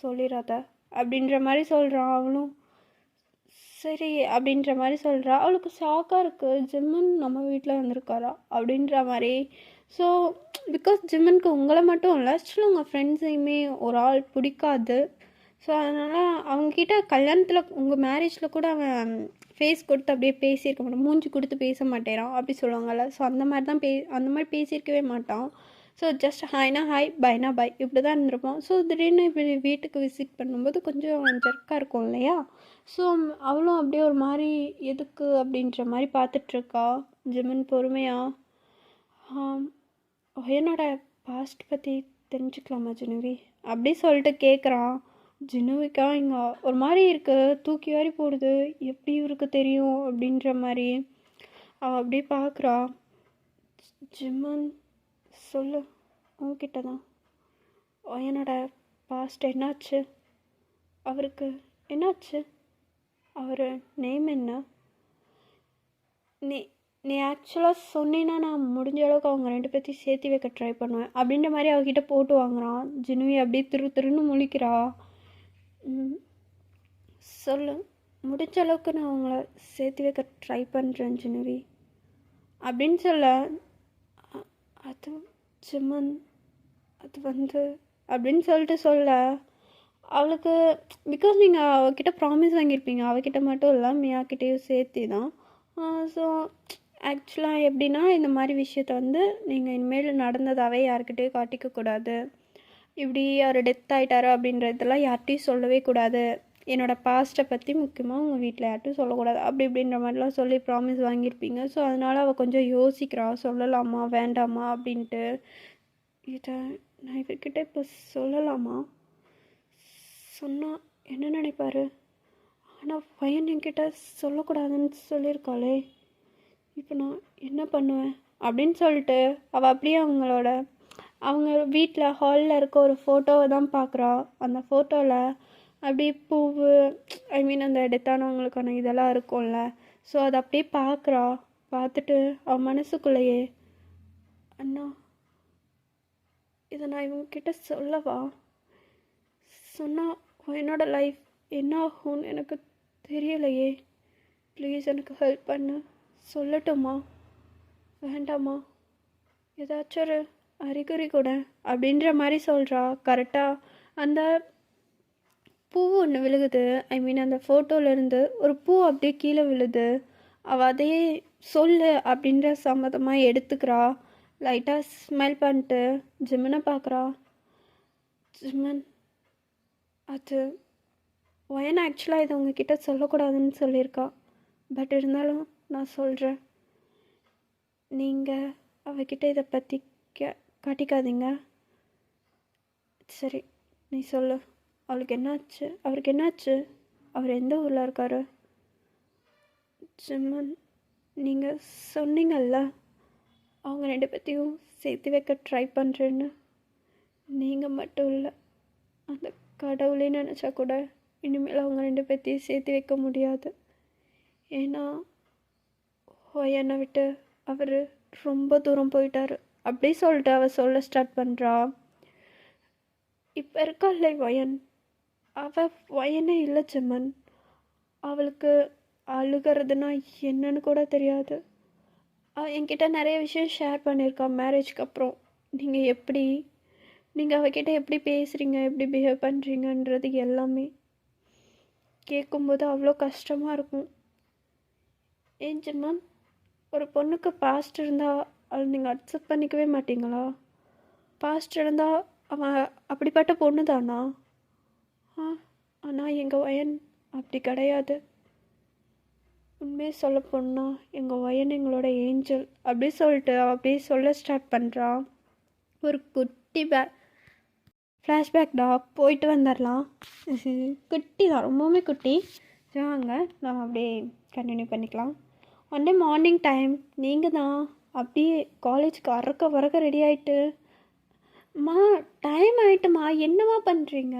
சொல்லிடாத அப்படின்ற மாதிரி சொல்கிறான். அவளும் சரி அப்படின்ற மாதிரி சொல்கிறா. அவளுக்கு ஷாக்காக இருக்குது, ஜிம்மன் நம்ம வீட்டில் வந்திருக்காரா அப்படின்ற மாதிரி. ஸோ பிகாஸ் ஜிம்மனுக்கு உங்களை மட்டும் இல்லை, ஸ்டில் உங்கள் ஃப்ரெண்ட்ஸையுமே ஒரு ஆள் பிடிக்காது. ஸோ அதனால் அவங்கக்கிட்ட கல்யாணத்தில் உங்கள் மேரேஜில் கூட அவன் ஃபேஸ் கொடுத்து அப்படியே பேசியிருக்க மாட்டான், மூஞ்சி கொடுத்து பேச மாட்டேறான் அப்படி சொல்லுவாங்கள்ல. ஸோ அந்த மாதிரி தான் அந்த மாதிரி பேசியிருக்கவே மாட்டான். ஸோ ஜஸ்ட் ஹாய்னா ஹாய் பைனா பாய் இப்படி தான் இருந்திருப்போம். ஸோ திடீர்னு இப்படி வீட்டுக்கு விசிட் பண்ணும்போது கொஞ்சம் ஜர்க்காக இருக்கும் இல்லையா. ஸோ அவளும் அப்படியே ஒரு மாதிரி எதுக்கு அப்படின்ற மாதிரி பார்த்துட்ருக்கா. ஜிம்மன் பொறுமையா, என்னோட பாஸ்ட் பற்றி தெரிஞ்சுக்கலாமா ஜினுவி அப்படி சொல்லிட்டு கேட்குறான். ஜினுவிக்கா இங்கே ஒரு மாதிரி இருக்குது, தூக்கி வாரி போடுது, எப்படி இவருக்கு தெரியும் அப்படின்ற மாதிரி. அவள் அப்படியே பார்க்குறா. ஜிம்மன் சொல்லு உங்ககிட்ட தான். என்னோட பாஸ்ட் என்னாச்சு, அவருக்கு என்னாச்சு, அவர் நேம் என்ன? நீ ஆக்சுவலாக சொன்னீன்னா நான் முடிஞ்ச அளவுக்கு அவங்க 2 பேர்த்தையும் சேர்த்து வைக்க ட்ரை பண்ணுவேன் அப்படின்ற மாதிரி அவகிட்ட போட்டு வாங்குறான். ஜினுவி அப்படியே திருன்னு முழிக்கிறா. சொல்லு, முடிஞ்ச அளவுக்கு நான் அவங்கள சேர்த்து வைக்க ட்ரை பண்ணுறேன் ஜினுவி அப்படின்னு சொல்ல, அது ஜிம்மன் அது வந்து அப்படின்னு சொல்லிட்டு சொல்ல, அவளுக்கு பிகாஸ் நீங்கள் அவகிட்ட ப்ராமிஸ் வாங்கியிருப்பீங்க, அவகிட்ட மட்டும் இல்லை மியாக்கிட்டேயும் சேர்த்து தான். ஸோ ஆக்சுவலாக எப்படின்னா, இந்த மாதிரி விஷயத்த வந்து நீங்கள் இனிமேல் நடந்ததாகவே யார்கிட்டையும் காட்டிக்கக்கூடாது. இப்படி யார் டெத் ஆகிட்டாரு அப்படின்றதெல்லாம் யார்கிட்டையும் சொல்லவே கூடாது. என்னோடய பாஸ்ட்டை பற்றி முக்கியமாக உங்கள் வீட்டில் யார்ட்டும் சொல்லக்கூடாது அப்படி இப்படின்ற மாதிரிலாம் சொல்லி ப்ராமிஸ் வாங்கியிருப்பீங்க. ஸோ அதனால் அவள் கொஞ்சம் யோசிக்கிறா, சொல்லலாமா வேண்டாமா அப்படின்ட்டு. இதை நான் இவர்கிட்ட இப்போ சொல்லலாமா? சொன்னால் என்ன நினைப்பார்? ஆனால் பையன் என்கிட்ட சொல்லக்கூடாதுன்னு சொல்லியிருக்காளே, இப்போ நான் என்ன பண்ணுவேன் அப்படின்னு சொல்லிட்டு அவள் அப்படியே அவங்க வீட்டில் ஹாலில் இருக்க ஒரு ஃபோட்டோவை தான் பார்க்குறா. அந்த ஃபோட்டோவில் அப்படியே பூவு, ஐ மீன் அந்த டெத்தானவங்களுக்கான இதெல்லாம் இருக்கும்ல. ஸோ அதை அப்படியே பார்க்குறா. பார்த்துட்டு அவன் மனசுக்குள்ளேயே, அண்ணா இதை நான் இவங்கக்கிட்ட சொல்லவா? சொன்னால் என்னோட லைஃப் என்ன ஆகும்னு எனக்கு தெரியலையே. ப்ளீஸ் எனக்கு ஹெல்ப் பண்ணு. சொல்லட்டுமா வேண்டாமா? ஏதாச்சும் ஒரு அறிகுறி கூட அப்படின்ற மாதிரி சொல்கிறா. கரெக்டாக அந்த பூ ஒன்று விழுகுது. ஐ மீன் அந்த ஃபோட்டோலேருந்து ஒரு பூ அப்படியே கீழே விழுது. அவள் அதையே சொல்லு அப்படின்ற சம்மதமாக எடுத்துக்கிறா. லைட்டாக ஸ்மெல் பண்ணிட்டு ஜிம்மனை பார்க்குறா. ஜிம்மன், அது ஒயன் ஆக்சுவலாக இதை உங்ககிட்ட சொல்லக்கூடாதுன்னு சொல்லியிருக்கா. பட் இருந்தாலும் நான் சொல்கிறேன். நீங்கள் அவகிட்ட இதை பற்றி காட்டிக்காதீங்க. சரி, நீ சொல்லு. அவளுக்கு என்னாச்சு? அவருக்கு என்னாச்சு? அவர் எந்த ஊரில் இருக்காரு? ஜிம்மன், நீங்கள் சொன்னீங்கல்ல அவங்க 2 பேத்தையும் சேர்த்து வைக்க ட்ரை பண்ணுறேன்னு. நீங்கள் மட்டும் இல்லை, அந்த கடவுளே நினச்சா கூட இனிமேல் அவங்க 2 பேத்தையும் சேர்த்து வைக்க முடியாது. ஏன்னா என்னை விட்டு அவர் ரொம்ப தூரம் போயிட்டார் அப்படி சொல்லிட்டு அவள் சொல்ல ஸ்டார்ட் பண்ணுறா. இப்போ இருக்காள் வயன், அவள் வயனே இல்லை ஜிம்மன். அவளுக்கு அழுகிறதுனா என்னன்னு கூட தெரியாது. என்கிட்ட நிறைய விஷயம் ஷேர் பண்ணியிருக்கா மேரேஜ்க்கு அப்புறம். நீங்கள் அவகிட்ட எப்படி பேசுகிறீங்க, எப்படி பிஹேவ் பண்ணுறீங்கன்றது எல்லாமே கேட்கும்போது அவ்வளோ கஷ்டமாக இருக்கும். ஏன் ஜிம்மன், ஒரு பொண்ணுக்கு பாஸ்ட் இருந்தால் அதை நீங்கள் அக்செப்ட் பண்ணிக்கவே மாட்டீங்களா? பாஸ்ட் இருந்தால் அவன் அப்படிப்பட்ட பொண்ணு தானா? ஆனால் எங்கள் வயன் அப்படி கிடையாது. உண்மையை சொல்ல போனால் எங்கள் வயன் எங்களோட ஏஞ்சல் அப்படி சொல்லிட்டு அவள் அப்படியே சொல்ல ஸ்டார்ட் பண்ணுறான். ஒரு குட்டி ஃப்ளாஷ்பேக்டா, போயிட்டு வந்துடலாம். குட்டி தான், ரொம்பவுமே குட்டி. வாங்க நம்ம அப்படியே கண்டினியூ பண்ணிக்கலாம். ஒன் டே மார்னிங் டைம் நீங்கள் தான் அப்படியே காலேஜுக்கு வரக்க ரெடி ஆகிட்டு, மா டைம் ஆகிட்டுமா என்னம்மா பண்ணுறீங்க?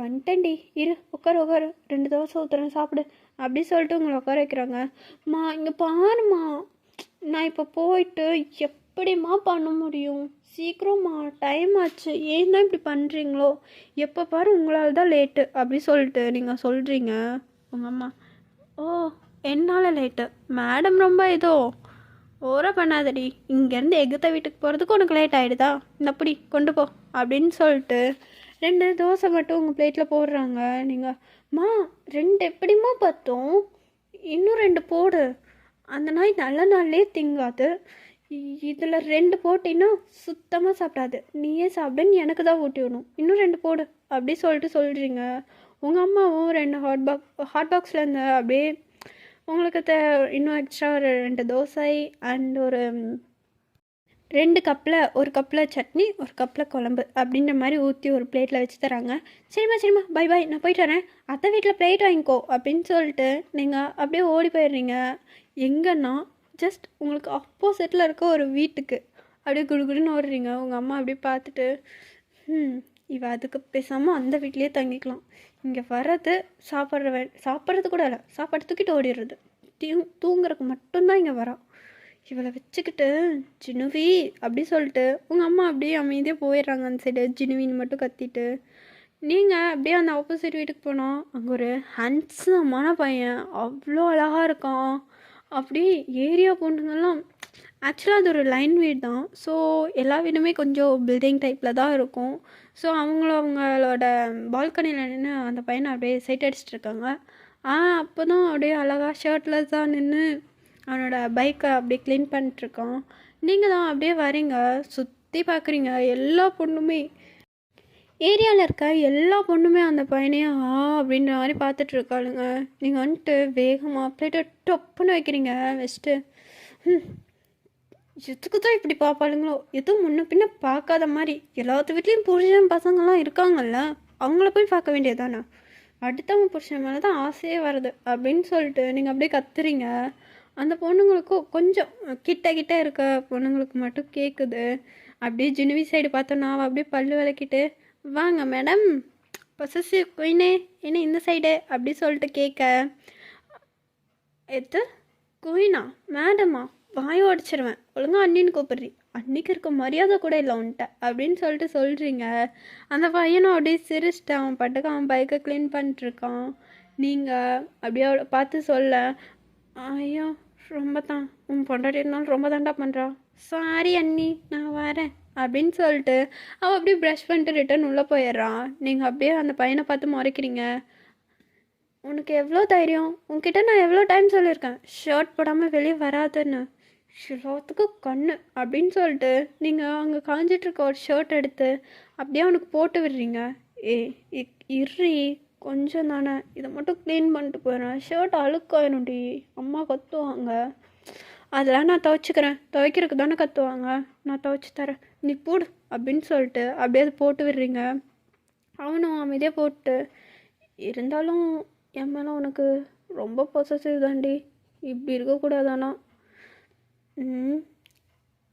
வந்துட்டேன்டி, இரு உட்காரு 2 தோசை ஊற்றுறேன் சாப்பிடு அப்படி சொல்லிட்டு உங்களை உட்கார வைக்கிறாங்க. மா இங்கே பாருமா, நான் இப்போ போயிட்டு எப்படிம்மா பண்ண முடியும்? சீக்கிரமா டைம் ஆச்சு, ஏன் தான் இப்படி பண்ணுறீங்களோ? எப்போ பாரு உங்களால் தான் லேட்டு அப்படி சொல்லிட்டு நீங்கள் சொல்கிறீங்க. உங்கள் அம்மா, ஓ என்னால் லேட்டு? மேடம் ரொம்ப ஏதோ ஓவராக பண்ணாதடி, இங்கேருந்து எகுத்த வீட்டுக்கு போகிறதுக்கு உனக்கு லேட் ஆகிடுதா? இந்த அப்படி கொண்டு போ அப்படின்னு சொல்லிட்டு 2 தோசை மட்டும் உங்கள் பிளேட்டில் போடுறாங்க. நீங்கள், மா 2 எப்படிம்மா பற்றும்? இன்னும் 2 போடு. அந்த நாய் நல்ல நாள்லேயே திங்காது. இதில் 2 போட்டின்னா சுத்தமாக சாப்பிடாது. நீயே சாப்பிடுன்னு எனக்கு தான் ஊட்டி விடணும். இன்னும் 2 போடு அப்படி சொல்லிட்டு சொல்கிறீங்க. உங்கள் அம்மாவும் 2 ஹாட் பாக்ஸில் இருந்த அப்படியே உங்களுக்கு இன்னும் எக்ஸ்ட்ரா ஒரு 2 தோசை அண்ட் ஒரு 2 கப்பில், ஒரு கப்பில் சட்னி, ஒரு கப்பில் குழம்பு அப்படின்ற மாதிரி ஊற்றி ஒரு பிளேட்டில் வச்சு தராங்க. சரிம்மா பை நான் போயிட்டு வரேன், அத்தை வீட்டில் பிளேட் வாங்கிக்கோ அப்படின்னு சொல்லிட்டு நீங்கள் அப்படியே ஓடி போயிடுறீங்க. எங்கன்னா ஜஸ்ட் உங்களுக்கு ஆப்போசிட்டில் இருக்க ஒரு வீட்டுக்கு அப்படியே குடுகுடுன்னு ஓடுறீங்க. உங்கள் அம்மா அப்படியே பார்த்துட்டு, இவள் அதுக்கு பேசாமல் அந்த வீட்லேயே தங்கிக்கலாம். இங்கே வர்றது சாப்பிட்றது கூட இல்லை, சாப்பாடு தூக்கிட்டு ஓடிடுறது, தூங்குறதுக்கு மட்டும்தான் இங்கே வரா. இவளை வச்சுக்கிட்டு ஜினுவி அப்படி சொல்லிட்டு உங்கள் அம்மா அப்படியே அமைதியாக போயிடுறாங்க அந்த சைடு. ஜினுவின்னு மட்டும் கத்திட்டு நீங்கள் அப்படியே அந்த ஆப்போசிட் வீட்டுக்கு போனோம். அங்கே ஒரு ஹேண்ட்ஸமான பையன், அவ்வளோ அழகாக இருக்கான். அப்படி ஏரியா பொண்ணுங்கள்லாம், ஆக்சுவலாக அது ஒரு லைன் வீடு தான். ஸோ எல்லா வீடுமே கொஞ்சம் பில்டிங் டைப்பில் தான் இருக்கும். ஸோ அவங்களோட பால்கனியில் நின்று அந்த பையனை அப்படியே சைட் அடிச்சிட்டு இருக்காங்க. அப்போ தான் அப்படியே அழகாக ஷர்ட்லெஸ் தான் நின்று அவனோட பைக்கை அப்படியே க்ளீன் பண்ணிட்டுருக்கான். நீங்கள் தான் அப்படியே வரீங்க, சுற்றி பார்க்குறீங்க. எல்லா பொண்ணுமே, ஏரியாவில் இருக்க எல்லா பொண்ணுமே அந்த பையனையே அப்படின்ற மாதிரி பார்த்துட்ருக்காளுங்க. நீங்கள் வந்துட்டு வேகமாக பிளேட்டை டொப்புன்னு வைக்கிறீங்க. வச்சுட்டு எதுக்கு தான் இப்படி பார்ப்பாளுங்களோ, எதுவும் முன்ன பின்ன பார்க்காத மாதிரி. எல்லாத்து வீட்லேயும் புருஷன் பசங்கள்லாம் இருக்காங்கல்ல, அவங்கள போய் பார்க்க வேண்டியதானே. அடுத்தவங்க புருஷன் மேலே தான் ஆசையே வருது அப்படின்னு சொல்லிட்டு நீங்கள் அப்படியே கத்துறீங்க. அந்த பொண்ணுங்களுக்கும் கொஞ்சம் கிட்ட இருக்க பொண்ணுங்களுக்கு மட்டும் கேட்குது. அப்படியே ஜினுவி சைடு பார்த்தோன்னா அவள் அப்படியே பல்லு விளக்கிட்டு, வாங்க மேடம் பொசசிவ் குயினே என்ன இந்த சைடு அப்படி சொல்லிட்டு கேட்க, எது குயினா மேடமா வாயை உடச்சிருவேன், ஒழுங்கா அண்ணின்னு கூப்பிட்றி, அன்னைக்கு இருக்க மரியாதை கூட இல்லை உன்ட்ட அப்படின்னு சொல்லிட்டு சொல்கிறீங்க. அந்த பையனும் அப்படியே சிரிச்சிட்டான், அவன் பட்டுக்கு அவன் பைக்கை க்ளீன் பண்ணிட்டுருக்கான். நீங்கள் அப்படியே அவளை பார்த்து சொல்ல, ஐயோ ரொம்ப தான் உன் பொண்டாட்டி இருந்தாலும் ரொம்ப தாண்டா பண்ணுறா, சாரி அண்ணி நான் வரேன் அப்படின்னு சொல்லிட்டு அவள் அப்படியே ப்ரஷ் பண்ணிட்டு ரிட்டன் உள்ளே போயிடுறான். நீங்கள் அப்படியே அந்த பையனை பார்த்து முறைக்கிறீங்க. உனக்கு எவ்வளோ தைரியம், உன்கிட்ட நான் எவ்வளோ டைம் சொல்லியிருக்கேன் ஷர்ட் போடாமல் வெளியே வராதுன்னு, எல்லாத்துக்கும் கண்ணு அப்படின்னு சொல்லிட்டு நீங்கள் அங்கே காஞ்சிட்ருக்க ஒரு ஷர்ட் எடுத்து அப்படியே அவனுக்கு போட்டு விடுறீங்க. ஏ இர்றி கொஞ்சம் தானே, இதை மட்டும் க்ளீன் பண்ணிட்டு போயிடுறேன், ஷர்ட் அழுக்காயினும்டி, அம்மா கத்துவாங்க, அதெல்லாம் நான் துவைச்சிக்கிறேன், துவைக்கிறதுக்கு தானே கத்துவாங்க, நான் துவைச்சி தரேன் நீ போடு அப்படின்னு சொல்லிட்டு அப்படியே அது போட்டு விடுறீங்க. அவனும் அமைதியாக போட்டு, இருந்தாலும் என் மேலே உனக்கு ரொம்ப பொசசிவ் தாண்டி, இப்படி இருக்கக்கூடாதானா,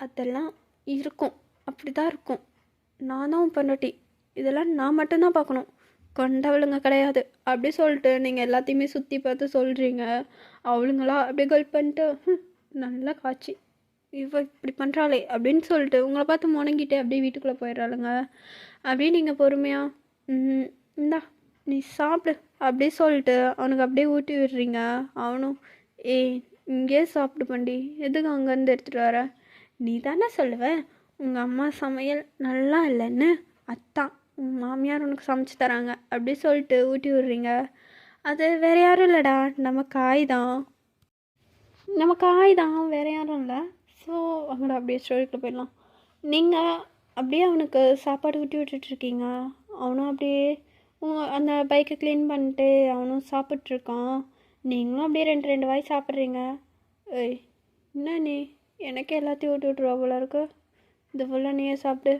அதெல்லாம் இருக்கும், அப்படி தான் இருக்கும், நான் தான் பொண்டாட்டி, இதெல்லாம் நான் மட்டும்தான் பார்க்கணும், கொண்டவளுங்க கிடையாது அப்படி சொல்லிட்டு நீங்கள் எல்லாத்தையுமே சுற்றி பார்த்து சொல்கிறீங்க. அவளுங்களா அப்படியே கல் பண்ணிட்டு நல்லா காய்ச்சி இவ இப்படி பண்ணுறாளே அப்படின்னு சொல்லிட்டு உங்களை பார்த்து முணங்கிட்டு அப்படியே வீட்டுக்குள்ளே போயிடுறாளுங்க. அப்படியே நீங்கள் பொறுமையாக இந்தா நீ சாப்பிடு அப்படி சொல்லிட்டு அவனுக்கு அப்படியே ஊட்டி விடுறீங்க. அவனும் ஏய் இங்கே சாப்பிடு பண்டி, எதுக்கு அங்கேருந்து எடுத்துகிட்டு வர, நீ தானே சொல்லுவேன் உங்கள் அம்மா சமையல் நல்லா இல்லைன்னு, அத்தான் உங்கள் மாமியார் உனக்கு சமைச்சு தராங்க அப்படி சொல்லிட்டு ஊட்டி விடுறீங்க. அது வேறு யாரும் இல்லைடா, நம்ம காய் தான், வேறு யாரும் இல்லை. ஸோ அவங்கள அப்படியே ஸ்டோரிக்குள்ளே போயிடலாம். நீங்கள் அப்படியே அவனுக்கு சாப்பாடு ஊட்டி விட்டுட்ருக்கீங்க. அவனும் அப்படியே அந்த பைக்கை க்ளீன் பண்ணிட்டு அவனும் சாப்பிட்ருக்கான். நீங்களும் அப்படியே ரெண்டு வாய் சாப்பிட்றீங்க. ஏய் என்ன நீ எனக்கே எல்லாத்தையும் ஊட்டி விட்ருவா போல இருக்கு, இது ஃபுல்லாக நீயே சாப்பிடு.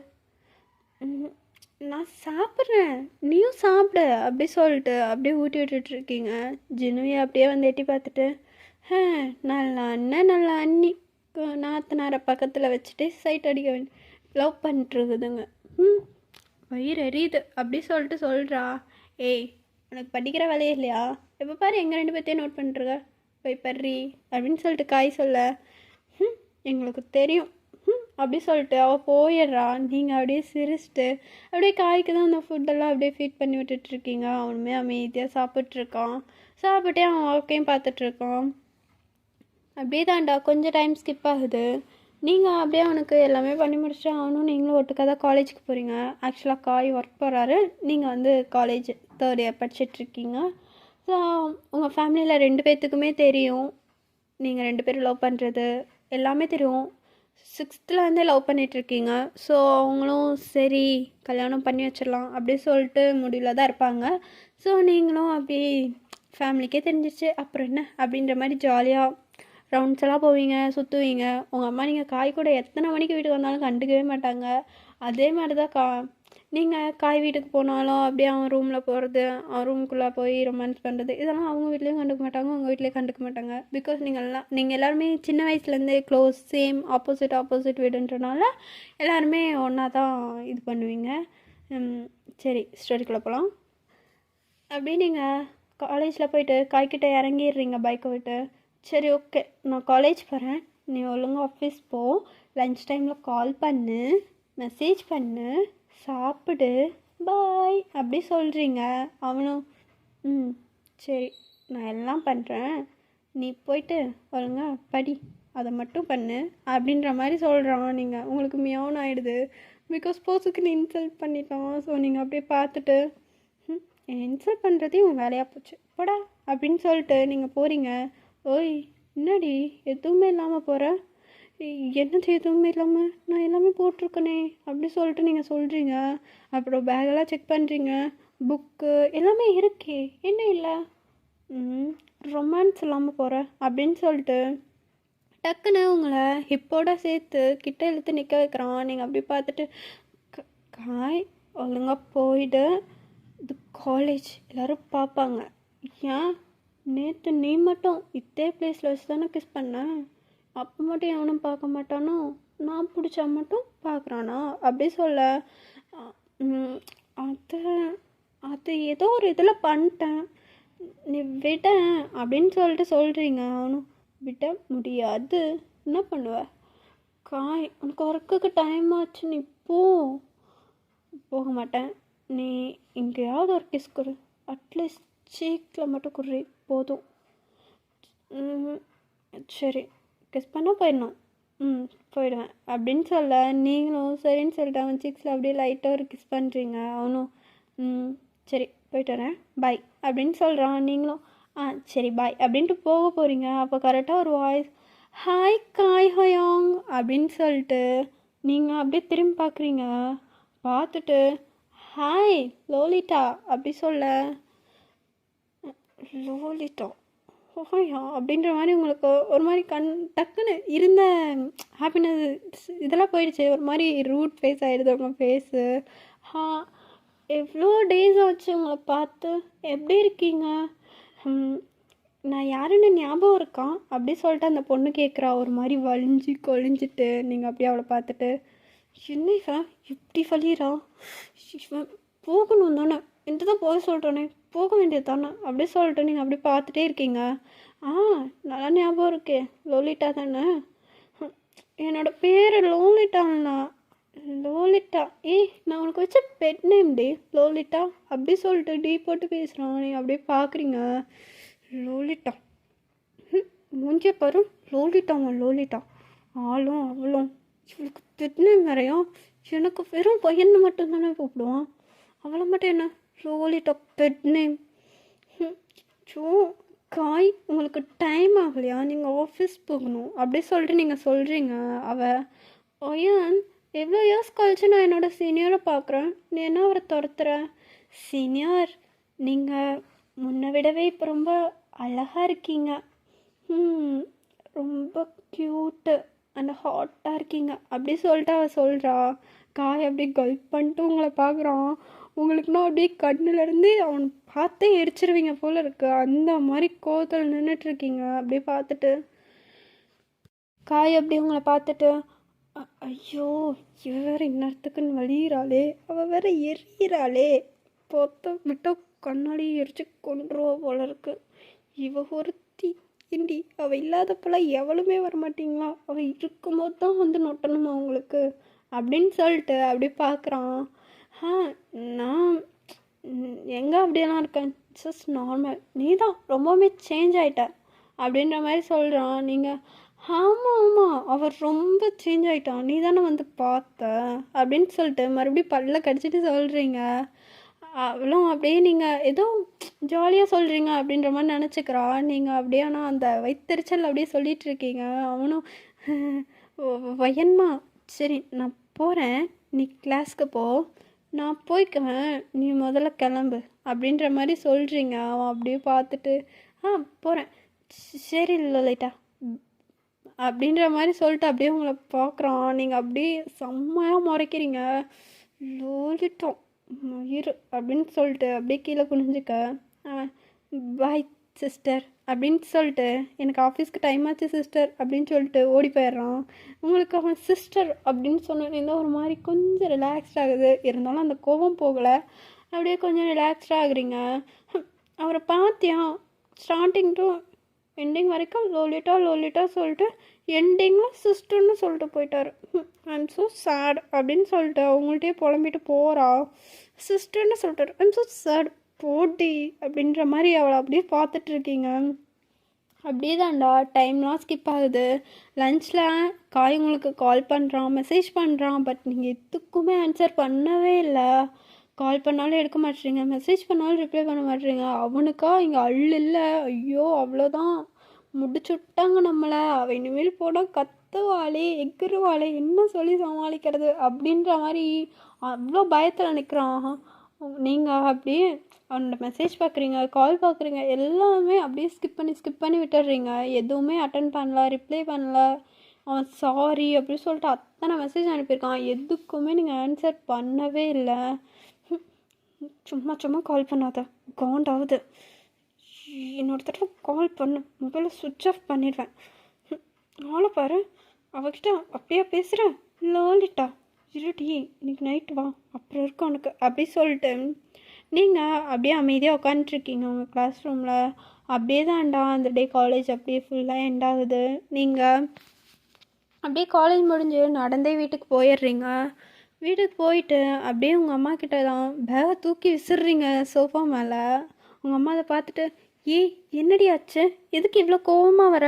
நான் சாப்பிட்றேன் நீயும் சாப்பிடு அப்படி சொல்லிட்டு அப்படியே ஊட்டி விட்டுட்ருக்கீங்க. ஜினுவை அப்படியே வந்து எட்டி பார்த்துட்டு, நல்லா அண்ணன் நல்லா அண்ணி நாத்தனாரை பக்கத்தில் வச்சுட்டு சைட் அடிக்க வேண்டிய லவ் பண்ணிட்டுருக்குதுங்க. வயிறு எரியுது அப்படி சொல்லிட்டு சொல்கிறா. ஏய் உனக்கு படிக்கிற வேலையே இல்லையா, எப்போ பாரு எங்கள் 2 பேர்த்தையும் நோட் பண்ணிட்டுருக்க, போய் பர்றி அப்படின்னு சொல்லிட்டு காய் சொல்ல, எங்களுக்கு தெரியும் அப்படி சொல்லிட்டு அவள் போயிடுறா. நீங்கள் அப்படியே சிரிச்சிட்டு அப்படியே காய்க்கு தான் அந்த ஃபுட்டெல்லாம் அப்படியே ஃபீட் பண்ணி விட்டுட்ருக்கீங்க. அவனுமே அமைதியாக சாப்பிட்ருக்கான். சாப்பிட்டே அவன் வாழ்க்கையும் பார்த்துட்ருக்கான். அப்படியே தாண்டா கொஞ்சம் டைம் ஸ்கிப் ஆகுது. நீங்கள் அப்படியே அவனுக்கு எல்லாமே பண்ணி முடிச்சுட்டு அவனும் நீங்களும் ஒட்டுக்காக தான் காலேஜுக்கு போகிறீங்க. ஆக்சுவலாக காய் ஒர்க் போகிறாரு, நீங்கள் வந்து காலேஜ் 3rd இயர் படிச்சிட்ருக்கீங்க. ஸோ உங்கள் ஃபேமிலியில் 2 பேர்த்துக்குமே தெரியும் நீங்கள் 2 பேரும் லவ் பண்ணுறது எல்லாமே தெரியும். 6th லவ் பண்ணிகிட்ருக்கீங்க. ஸோ அவங்களும் சரி கல்யாணம் பண்ணி வச்சிடலாம் அப்படி சொல்லிட்டு முடிவில் தான் இருப்பாங்க. ஸோ நீங்களும் அப்படி ஃபேமிலிக்கே தெரிஞ்சிச்சு அப்புறம் என்ன அப்படின்ற மாதிரி ஜாலியாக ரவுண்ட்ஸ் எல்லாம் போவீங்க, சுற்றுவீங்க. உங்கள் அம்மா நீங்கள் காய் கூட எத்தனை மணிக்கு வீட்டுக்கு வந்தாலும் கண்டுக்கவே மாட்டாங்க. அதே மாதிரி தான் நீங்கள் காய் வீட்டுக்கு போனாலும் அப்படியே அவன் ரூமில் போகிறது, அவன் ரூமுக்குள்ளே போய் ரொமான்ஸ் பண்ணுறது, இதெல்லாம் அவங்க வீட்லேயும் கண்டுக்க மாட்டாங்க, உங்கள் வீட்லேயும் கண்டுக்க மாட்டாங்க. பிகாஸ் நீங்கள் எல்லாருமே சின்ன வயசுலேருந்தே க்ளோஸ், சேம் ஆப்போசிட் வீடுன்றனால எல்லாருமே ஒன்றா தான் இது பண்ணுவீங்க. சரி ஸ்டோரிக்குள்ளே போகலாம். அப்படியே நீங்கள் காலேஜில் போயிட்டு காய்கிட்ட இறங்கிடுறீங்க பைக்கை விட்டு. சரி ஓகே நான் காலேஜ் போகிறேன், நீ ஒழுங்காக ஆஃபீஸ் போ, லன்ச் டைமில் கால் பண்ணு, மெசேஜ் பண்ணு, சாப்பிடு, பாய் அப்படி சொல்கிறீங்க. அவனும் சரி நான் எல்லாம் பண்ணுறேன், நீ போயிட்டு ஒழுங்கா படி, அதை மட்டும் பண்ணு அப்படின்ற மாதிரி சொல்கிறான். நீங்கள் உங்களுக்கு மியாவும் ஆகிடுது. பிகாஸ் போஸுக்கு நீ இன்சல்ட் பண்ணிட்டான். ஸோ நீங்கள் அப்படியே பார்த்துட்டு இன்சல்ட் பண்ணுறதே உன் வேலையாக போச்சு போடா அப்படின்னு சொல்லிட்டு நீங்கள் போகிறீங்க. ஓய் என்னடி எதுவுமே இல்லாமல் போகிற, என்னது எதுவுமே இல்லாமல், நான் எல்லாமே போட்டிருக்கனே அப்படி சொல்லிட்டு நீங்கள் சொல்கிறீங்க. அப்புறம் பேக்கெல்லாம் செக் பண்ணுறீங்க, புக்கு எல்லாமே இருக்கே என்ன இல்லை, ரொமான்ஸ் இல்லாமல் போகிற அப்படின்னு சொல்லிட்டு டக்குன்னு உங்களை ஹிப்போட சேர்த்து கிட்ட இழுத்து நிற்க வைக்கிறான். நீங்கள் அப்படி பார்த்துட்டு காய் ஒழுங்காக போயிட்டு, இது காலேஜ் எல்லோரும் பார்ப்பாங்க, ஏன் நேற்று நீ மட்டும் இதே பிளேஸில் வச்சு தானே கிஸ் பண்ண, அப்போ மட்டும் எவனும் பார்க்க மாட்டானோ, நான் பிடிச்சா மட்டும் பார்க்குறானா அப்படி சொல்ல, அது ஏதோ ஒரு இதில் பண்ணிட்டேன், நீ விட அப்படின்னு சொல்லிட்டு சொல்கிறீங்க. அவனும் விட முடியாது. என்ன பண்ணுவ? காய் உனக்கு ஒர்க்குக்கு டைம் ஆச்சு, நீ போ. போக மாட்டேன். நீ எங்கேயாவது ஒரு கிஸ் கொடு, அட்லீஸ்ட் சீக்கில் மட்டும் குறி போதும். சரி, கிஸ் பண்ணால் போயிடணும். போயிடுவேன் அப்படின்னு சொல்ல நீங்களும் சரின்னு சொல்லிட்டு அவன் சீக்ஸில் அப்படியே லைட்டாக ஒரு கிஸ் பண்ணுறீங்க. அவனும் சரி போயிட்டு வரேன் பாய் அப்படின்னு சொல்கிறான். நீங்களும் சரி பாய் அப்படின்ட்டு போக போகிறீங்க. அப்போ கரெக்டாக ஒரு வாய்ஸ், ஹாய் காய் ஹயோங் அப்படின்னு சொல்லிட்டு நீங்கள் அப்படியே திரும்பி பார்க்குறீங்க. பார்த்துட்டு ஹாய் லோலிட்டா அப்படி சொல்ல, லோலிட்டா ஓயா அப்படின்ற மாதிரி உங்களுக்கு ஒரு மாதிரி டக்குன்னு இருந்த ஹாப்பினஸ் இதெல்லாம் போயிடுச்சு. ஒரு மாதிரி ரூட் ஃபேஸ் ஆகிடுது உங்கள் ஃபேஸு. எவ்வளோ டேஸ் ஆச்சு உங்களை பார்த்து, எப்படி இருக்கீங்க? நான் யாருன்னு ஞாபகம் இருக்கான் அப்படி சொல்லிட்டு அந்த பொண்ணு கேட்குறா. ஒரு மாதிரி வலிஞ்சு கொழிஞ்சிட்டு நீங்கள் அப்படியே அவளை பார்த்துட்டு, என்ன இவன் இப்படி வலிறா, போகணும் தானே, என்கிட்ட தான் போக சொல்கிறேனே, போக வேண்டியது தானே அப்படி சொல்லிட்டு நீங்கள் அப்படி பார்த்துட்டே இருக்கீங்க. நல்லா ஞாபகம் இருக்கே, லோலிட்டா தானே? என்னோட பேர் லோலிட்டாண்ணா. லோலிட்டா நான் உனக்கு வச்ச பெட் நேம் டே லோலிட்டா அப்படி சொல்லிட்டு டீ போட்டு பேசுகிறான். நீங்கள் அப்படியே பார்க்குறீங்க. லோலிட்டா மூஞ்சிய பாரு, லோலிட்டாவும் லோலிட்டா, ஆளும் அவளும். இவளுக்கு பெட் நேம் வேறையா? எனக்கு வெறும் பையன் மட்டும் தானே கூப்பிடுவான், அவளை மட்டும் என்ன லோலிட்டா பெட் நேம்? ஸோ காய் உங்களுக்கு டைம் ஆகலையா, நீங்கள் ஆஃபீஸ் போகணும் அப்படி சொல்லிட்டு நீங்கள் சொல்கிறீங்க. அவள் ஐயன் எவ்வளோ இயர்ஸ் கழிச்சு நான் என்னோடய சீனியரை பார்க்குறேன், நீ என்ன அவரை துரத்துற? சீனியர் நீங்கள் முன்னை விடவே இப்போ ரொம்ப அழகாக இருக்கீங்க, ரொம்ப க்யூட்டு அண்ட் ஹாட்டாக இருக்கீங்க அப்படி சொல்லிட்டு அவள் சொல்கிறா. காய் அப்படியே கல்ப் பண்ணிட்டு உங்களை பார்க்குறான். உங்களுக்குன்னா அப்படியே கண்ணுலேருந்து அவன் பார்த்தே எரிச்சிருவீங்க போல் இருக்குது. அந்த மாதிரி கோவத்தில் நின்றுட்டுருக்கீங்க. அப்படியே பார்த்துட்டு காய் அப்படியே உங்களை பார்த்துட்டு, ஐயோ இவ வேறு இன்னத்துக்குன்னு வலியிறாளே, அவள் வேற எரியிறாளே, பொத்த விட்டோ கண்ணாடி எரிச்சு கொண்டுருவா போல இருக்கு, இவ ஒருத்தி இண்டி, அவள் இல்லாதப்பெல்லாம் எவளுமே வரமாட்டிங்களா, அவள் இருக்கும்போது தான் வந்து நொட்டணுமா அவங்களுக்கு அப்படின்னு சொல்லிட்டு அப்படி பார்க்குறான். நான் எங்கே அப்படியெல்லாம் இருக்கேன், ஜஸ்ட் நார்மல், நீ தான் ரொம்பவுமே சேஞ்ச் ஆகிட்ட அப்படின்ற மாதிரி சொல்கிறான். நீங்கள் ஆமாம் அவர் ரொம்ப சேஞ்ச் ஆகிட்டான், நீ தானே வந்து பார்த்த அப்படின்னு சொல்லிட்டு மறுபடியும் பல்ல கடிச்சிட்டு சொல்கிறீங்க. அவளும் அப்படியே நீங்கள் ஏதோ ஜாலியாக சொல்கிறீங்க அப்படின்ற மாதிரி நினச்சிக்கிறா. நீங்கள் அப்படியே ஆனால் அந்த வயிற்றுச்சல் அப்படியே சொல்லிகிட்டு இருக்கீங்க. அவனும் வயன்மா சரி நான் போகிறேன், நீ கிளாஸ்க்கு போ, நான் போய்க்குவேன், நீ முதல்ல கிளம்பு அப்படின்ற மாதிரி சொல்கிறீங்க. அவன் அப்படியே பார்த்துட்டு போகிறேன், சரி லலிதா அப்படின்ற மாதிரி சொல்லிட்டு அப்படியே உங்களை பார்க்குறான். நீங்கள் அப்படியே செம்மையாக முறைக்கிறீங்க. லோலிட்டோம் இரு அப்படின்னு சொல்லிட்டு அப்படியே கீழே குனிஞ்சிக்க. பாய் சிஸ்டர் அப்படின்னு சொல்லிட்டு, எனக்கு ஆஃபீஸ்க்கு டைம் ஆச்சு சிஸ்டர் அப்படின்னு சொல்லிட்டு ஓடி போயிடுறான். உங்களுக்கு அவன் சிஸ்டர் அப்படின்னு சொன்னேன்னா ஒரு மாதிரி கொஞ்சம் ரிலாக்ஸ்ட் ஆகுது. இருந்தாலும் அந்த கோபம் போகலை, அப்படியே கொஞ்சம் ரிலாக்ஸ்ட் ஆகுறீங்க. அவரை பார்த்தியா ஸ்டார்டிங் டு எண்டிங் வரைக்கும் லோலிட்டா லோலிட்டா சொல்லிட்டு எண்டிங்கில் சிஸ்டர்னு சொல்லிட்டு போயிட்டார். ஐம் ஸோ சேட் அப்படின்னு சொல்லிட்டு அவங்கள்ட்டே புலம்பிட்டு போகிறா. சிஸ்டர்னு சொல்லிட்டார், ஐம் ஸோ சேட் போட்டி அப்படின்ற மாதிரி அவளை அப்படியே பார்த்துட்ருக்கீங்க. அப்படியே தான்டா டைம்லாம் ஸ்கிப் ஆகுது. லஞ்சில் காய் உங்களுக்கு கால் பண்ணுறான், மெசேஜ் பண்ணுறான், பட் நீங்கள் எதுக்குமே ஆன்சர் பண்ணவே இல்லை. கால் பண்ணாலும் எடுக்க மாட்டேறீங்க, மெசேஜ் பண்ணாலும் ரிப்ளை பண்ண மாட்டேறீங்க. அவனுக்கா இங்கே இல்லை, ஐயோ அவ்வளோதான் முடிச்சு விட்டாங்க நம்மளை, அவள் இனிமேல் போனால் கத்துவாளே எக்குருவாளே, என்ன சொல்லி சமாளிக்கிறது அப்படின்ற மாதிரி அவ்வளோ பயத்தில் நிற்கிறான். நீங்கள் அப்படியே அவனோட மெசேஜ் பார்க்குறீங்க, கால் பார்க்குறீங்க, எல்லாமே அப்படியே ஸ்கிப் பண்ணி விட்டுடுறீங்க. எதுவுமே அட்டன் பண்ணல, ரிப்ளை பண்ணல. அவன் சாரி அப்படின்னு சொல்லிட்டு அத்தனை மெசேஜ் அனுப்பியிருக்கான், எதுக்குமே நீங்கள் ஆன்சர் பண்ணவே இல்லை. சும்மா கால் பண்ணாத, காண்டாகுது, இன்னொரு தடவை கால் பண்ணு, மொபைலை சுவிட்ச் ஆஃப் பண்ணிடுவேன். ஆளை பாரு, அவகிட்ட அப்படியே பேசுகிறேன், லோலிட்டா இருடி இன்னைக்கு நைட்டு வா அப்புறம் இருக்கும் உனக்கு அப்படி சொல்லிட்டு நீங்கள் அப்படியே அமைதியாக உட்காந்துட்ருக்கீங்க உங்கள் கிளாஸ் ரூமில். அப்படியே தான்டா அந்த டே காலேஜ் அப்படியே ஃபுல்லாக எண்ட் ஆகுது. நீங்கள் அப்படியே காலேஜ் முடிஞ்சு நடந்தே வீட்டுக்கு போயிடுறீங்க. வீட்டுக்கு போயிட்டு அப்படியே உங்கள் அம்மா கிட்ட தான் பேகை தூக்கி விசிறுறீங்க சோஃபா மேலே. உங்கள் அம்மா அதை பார்த்துட்டு, ஏய் என்னடி ஆச்சு, எதுக்கு இவ்வளோ கோவமாக வர?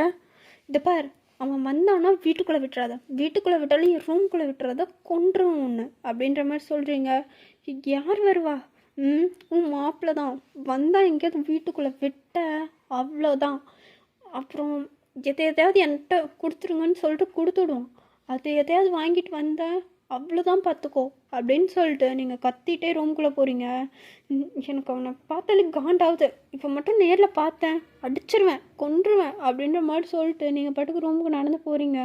இதை பார், அவன் வந்தான்னா வீட்டுக்குள்ளே விட்டுறாத, வீட்டுக்குள்ளே விட்டாலும் என் ரூம்குள்ளே விட்டுறாத, கொன்றும் ஒன்று அப்படின்ற மாதிரி சொல்கிறீங்க. யார் வருவா? உன் மாப்பிள்ள தான் வந்தால் எங்கேயாவது வீட்டுக்குள்ளே விட்ட அவ்வளோதான். அப்புறம் எதையாவது என்கிட்ட கொடுத்துருங்கன்னு சொல்லிட்டு கொடுத்துடுவோம். அது எதையாவது வாங்கிட்டு வந்த அவ்வளோதான் பார்த்துக்கோ அப்படின்னு சொல்லிட்டு நீங்கள் கத்திட்டே ரூம்குள்ளே போகிறீங்க. எனக்கு அவனை பார்த்தாலே காண்டாகுது, இப்போ மட்டும் நேரில் பார்த்தேன் அடிச்சிருவேன் கொன்றுவேன் அப்படின்ற மாதிரி சொல்லிட்டு நீங்கள் பாட்டுக்கு ரூமுக்கு நடந்து போகிறீங்க.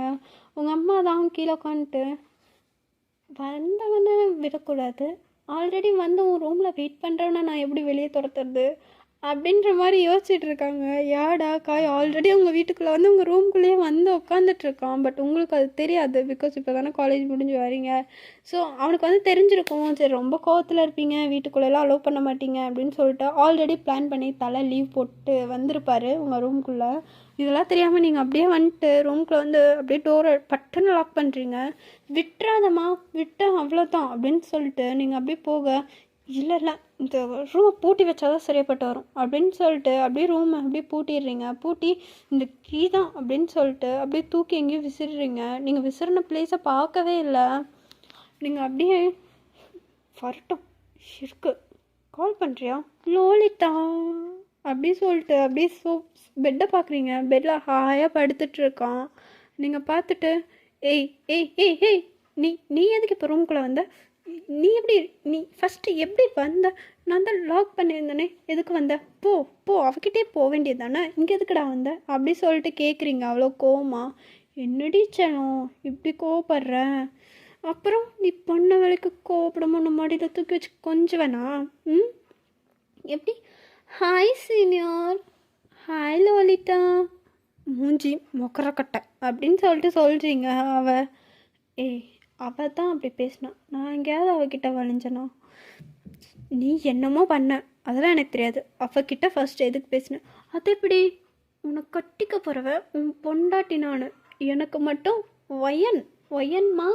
உங்கள் அம்மா தான் கீழே உட்காந்துட்டு, வந்தவனை விடக்கூடாது, ஆல்ரெடி வந்து உன் ரூமில் வெயிட் பண்ணுறவனை நான் எப்படி வெளியே துரத்துறது அப்படின்ற மாதிரி யோசிச்சுட்டு இருக்காங்க. யாடா காய் ஆல்ரெடி உங்கள் வீட்டுக்குள்ளே வந்து உங்கள் ரூம்குள்ளேயே வந்து உட்காந்துட்ருக்கான். பட் உங்களுக்கு அது தெரியாது, பிகாஸ் இப்போ தானே காலேஜ் முடிஞ்சு வரீங்க. ஸோ அவனுக்கு வந்து தெரிஞ்சிருக்கும், சரி ரொம்ப கோவத்தில் இருப்பீங்க, வீட்டுக்குள்ளெல்லாம் அலோவ் பண்ண மாட்டீங்க அப்படின்னு சொல்லிட்டு ஆல்ரெடி பிளான் பண்ணி தலை லீவ் போட்டு வந்திருப்பார் உங்கள் ரூம்குள்ளே. இதெல்லாம் தெரியாமல் நீங்கள் அப்படியே வந்துட்டு ரூம்குள்ளே வந்து அப்படியே டோரை பட்டுன்னு லாக் பண்ணுறீங்க. விட்டுறாதம்மா, விட்டேன் அவ்வளோதான் அப்படின்னு சொல்லிட்டு நீங்கள் அப்படியே போக, இல்லை இந்த ரூமை பூட்டி வச்சாதான் சரியாப்பட்டு வரும் அப்படின்னு சொல்லிட்டு அப்படியே ரூமை அப்படியே பூட்டிடுறீங்க. பூட்டி இந்த கீ தான் அப்படின்னு சொல்லிட்டு அப்படியே தூக்கி எங்கேயும் விசிறுறீங்க. நீங்கள் விசிறின பிளேஸை பார்க்கவே இல்லை. நீங்கள் அப்படியே வரட்டும் இருக்கு கால் பண்ணுறியா லோலிதா அப்படி சொல்லிட்டு அப்படியே பெட்டை பார்க்குறீங்க. பெட்டில் ஹாயாக படுத்துட்ருக்கான். நீங்கள் பார்த்துட்டு, ஏய் ஏய் ஏய் ஏய் நீ நீ எதுக்கு இப்போ ரூம்குள்ளே வந்த? நீ எப்படி, நீ ஃபஸ்ட்டு எப்படி வந்த? நான் தான் லாக் பண்ணியிருந்தேனே, எதுக்கு வந்த? போ போ அவகிட்டே போக வேண்டியது தானே, இங்கே எதுக்குடா வந்த அப்படி சொல்லிட்டு கேட்குறீங்க அவ்வளோ கோவமா. என்னடி செல்லம் இப்படி கோவப்படுற? அப்புறம் நீ பண்ண வேலைக்கு கோவப்படாம உன்னை மாடியில் தூக்கி வச்சு கொஞ்சம் வேணா? எப்படி? ஹாய் சீனியர், ஹாய் லோலிதா, மூஞ்சி மொக்கரக்கட்டை அப்படின்னு சொல்லிட்டு சொல்கிறீங்க. ஏய் அவள் தான் அப்படி பேசினான், நான் எங்கேயாவது அவகிட்ட வளைஞ்சனா? நீ என்னமோ பண்ண அதெல்லாம் எனக்கு தெரியாது. அவகிட்ட ஃபர்ஸ்ட் எதுக்கு பேசினேன்? அது எப்படி? உனக்கு கட்டிக்க போகிறவ உன் பொண்டாட்டி நான், எனக்கு மட்டும் ஒயன்மா.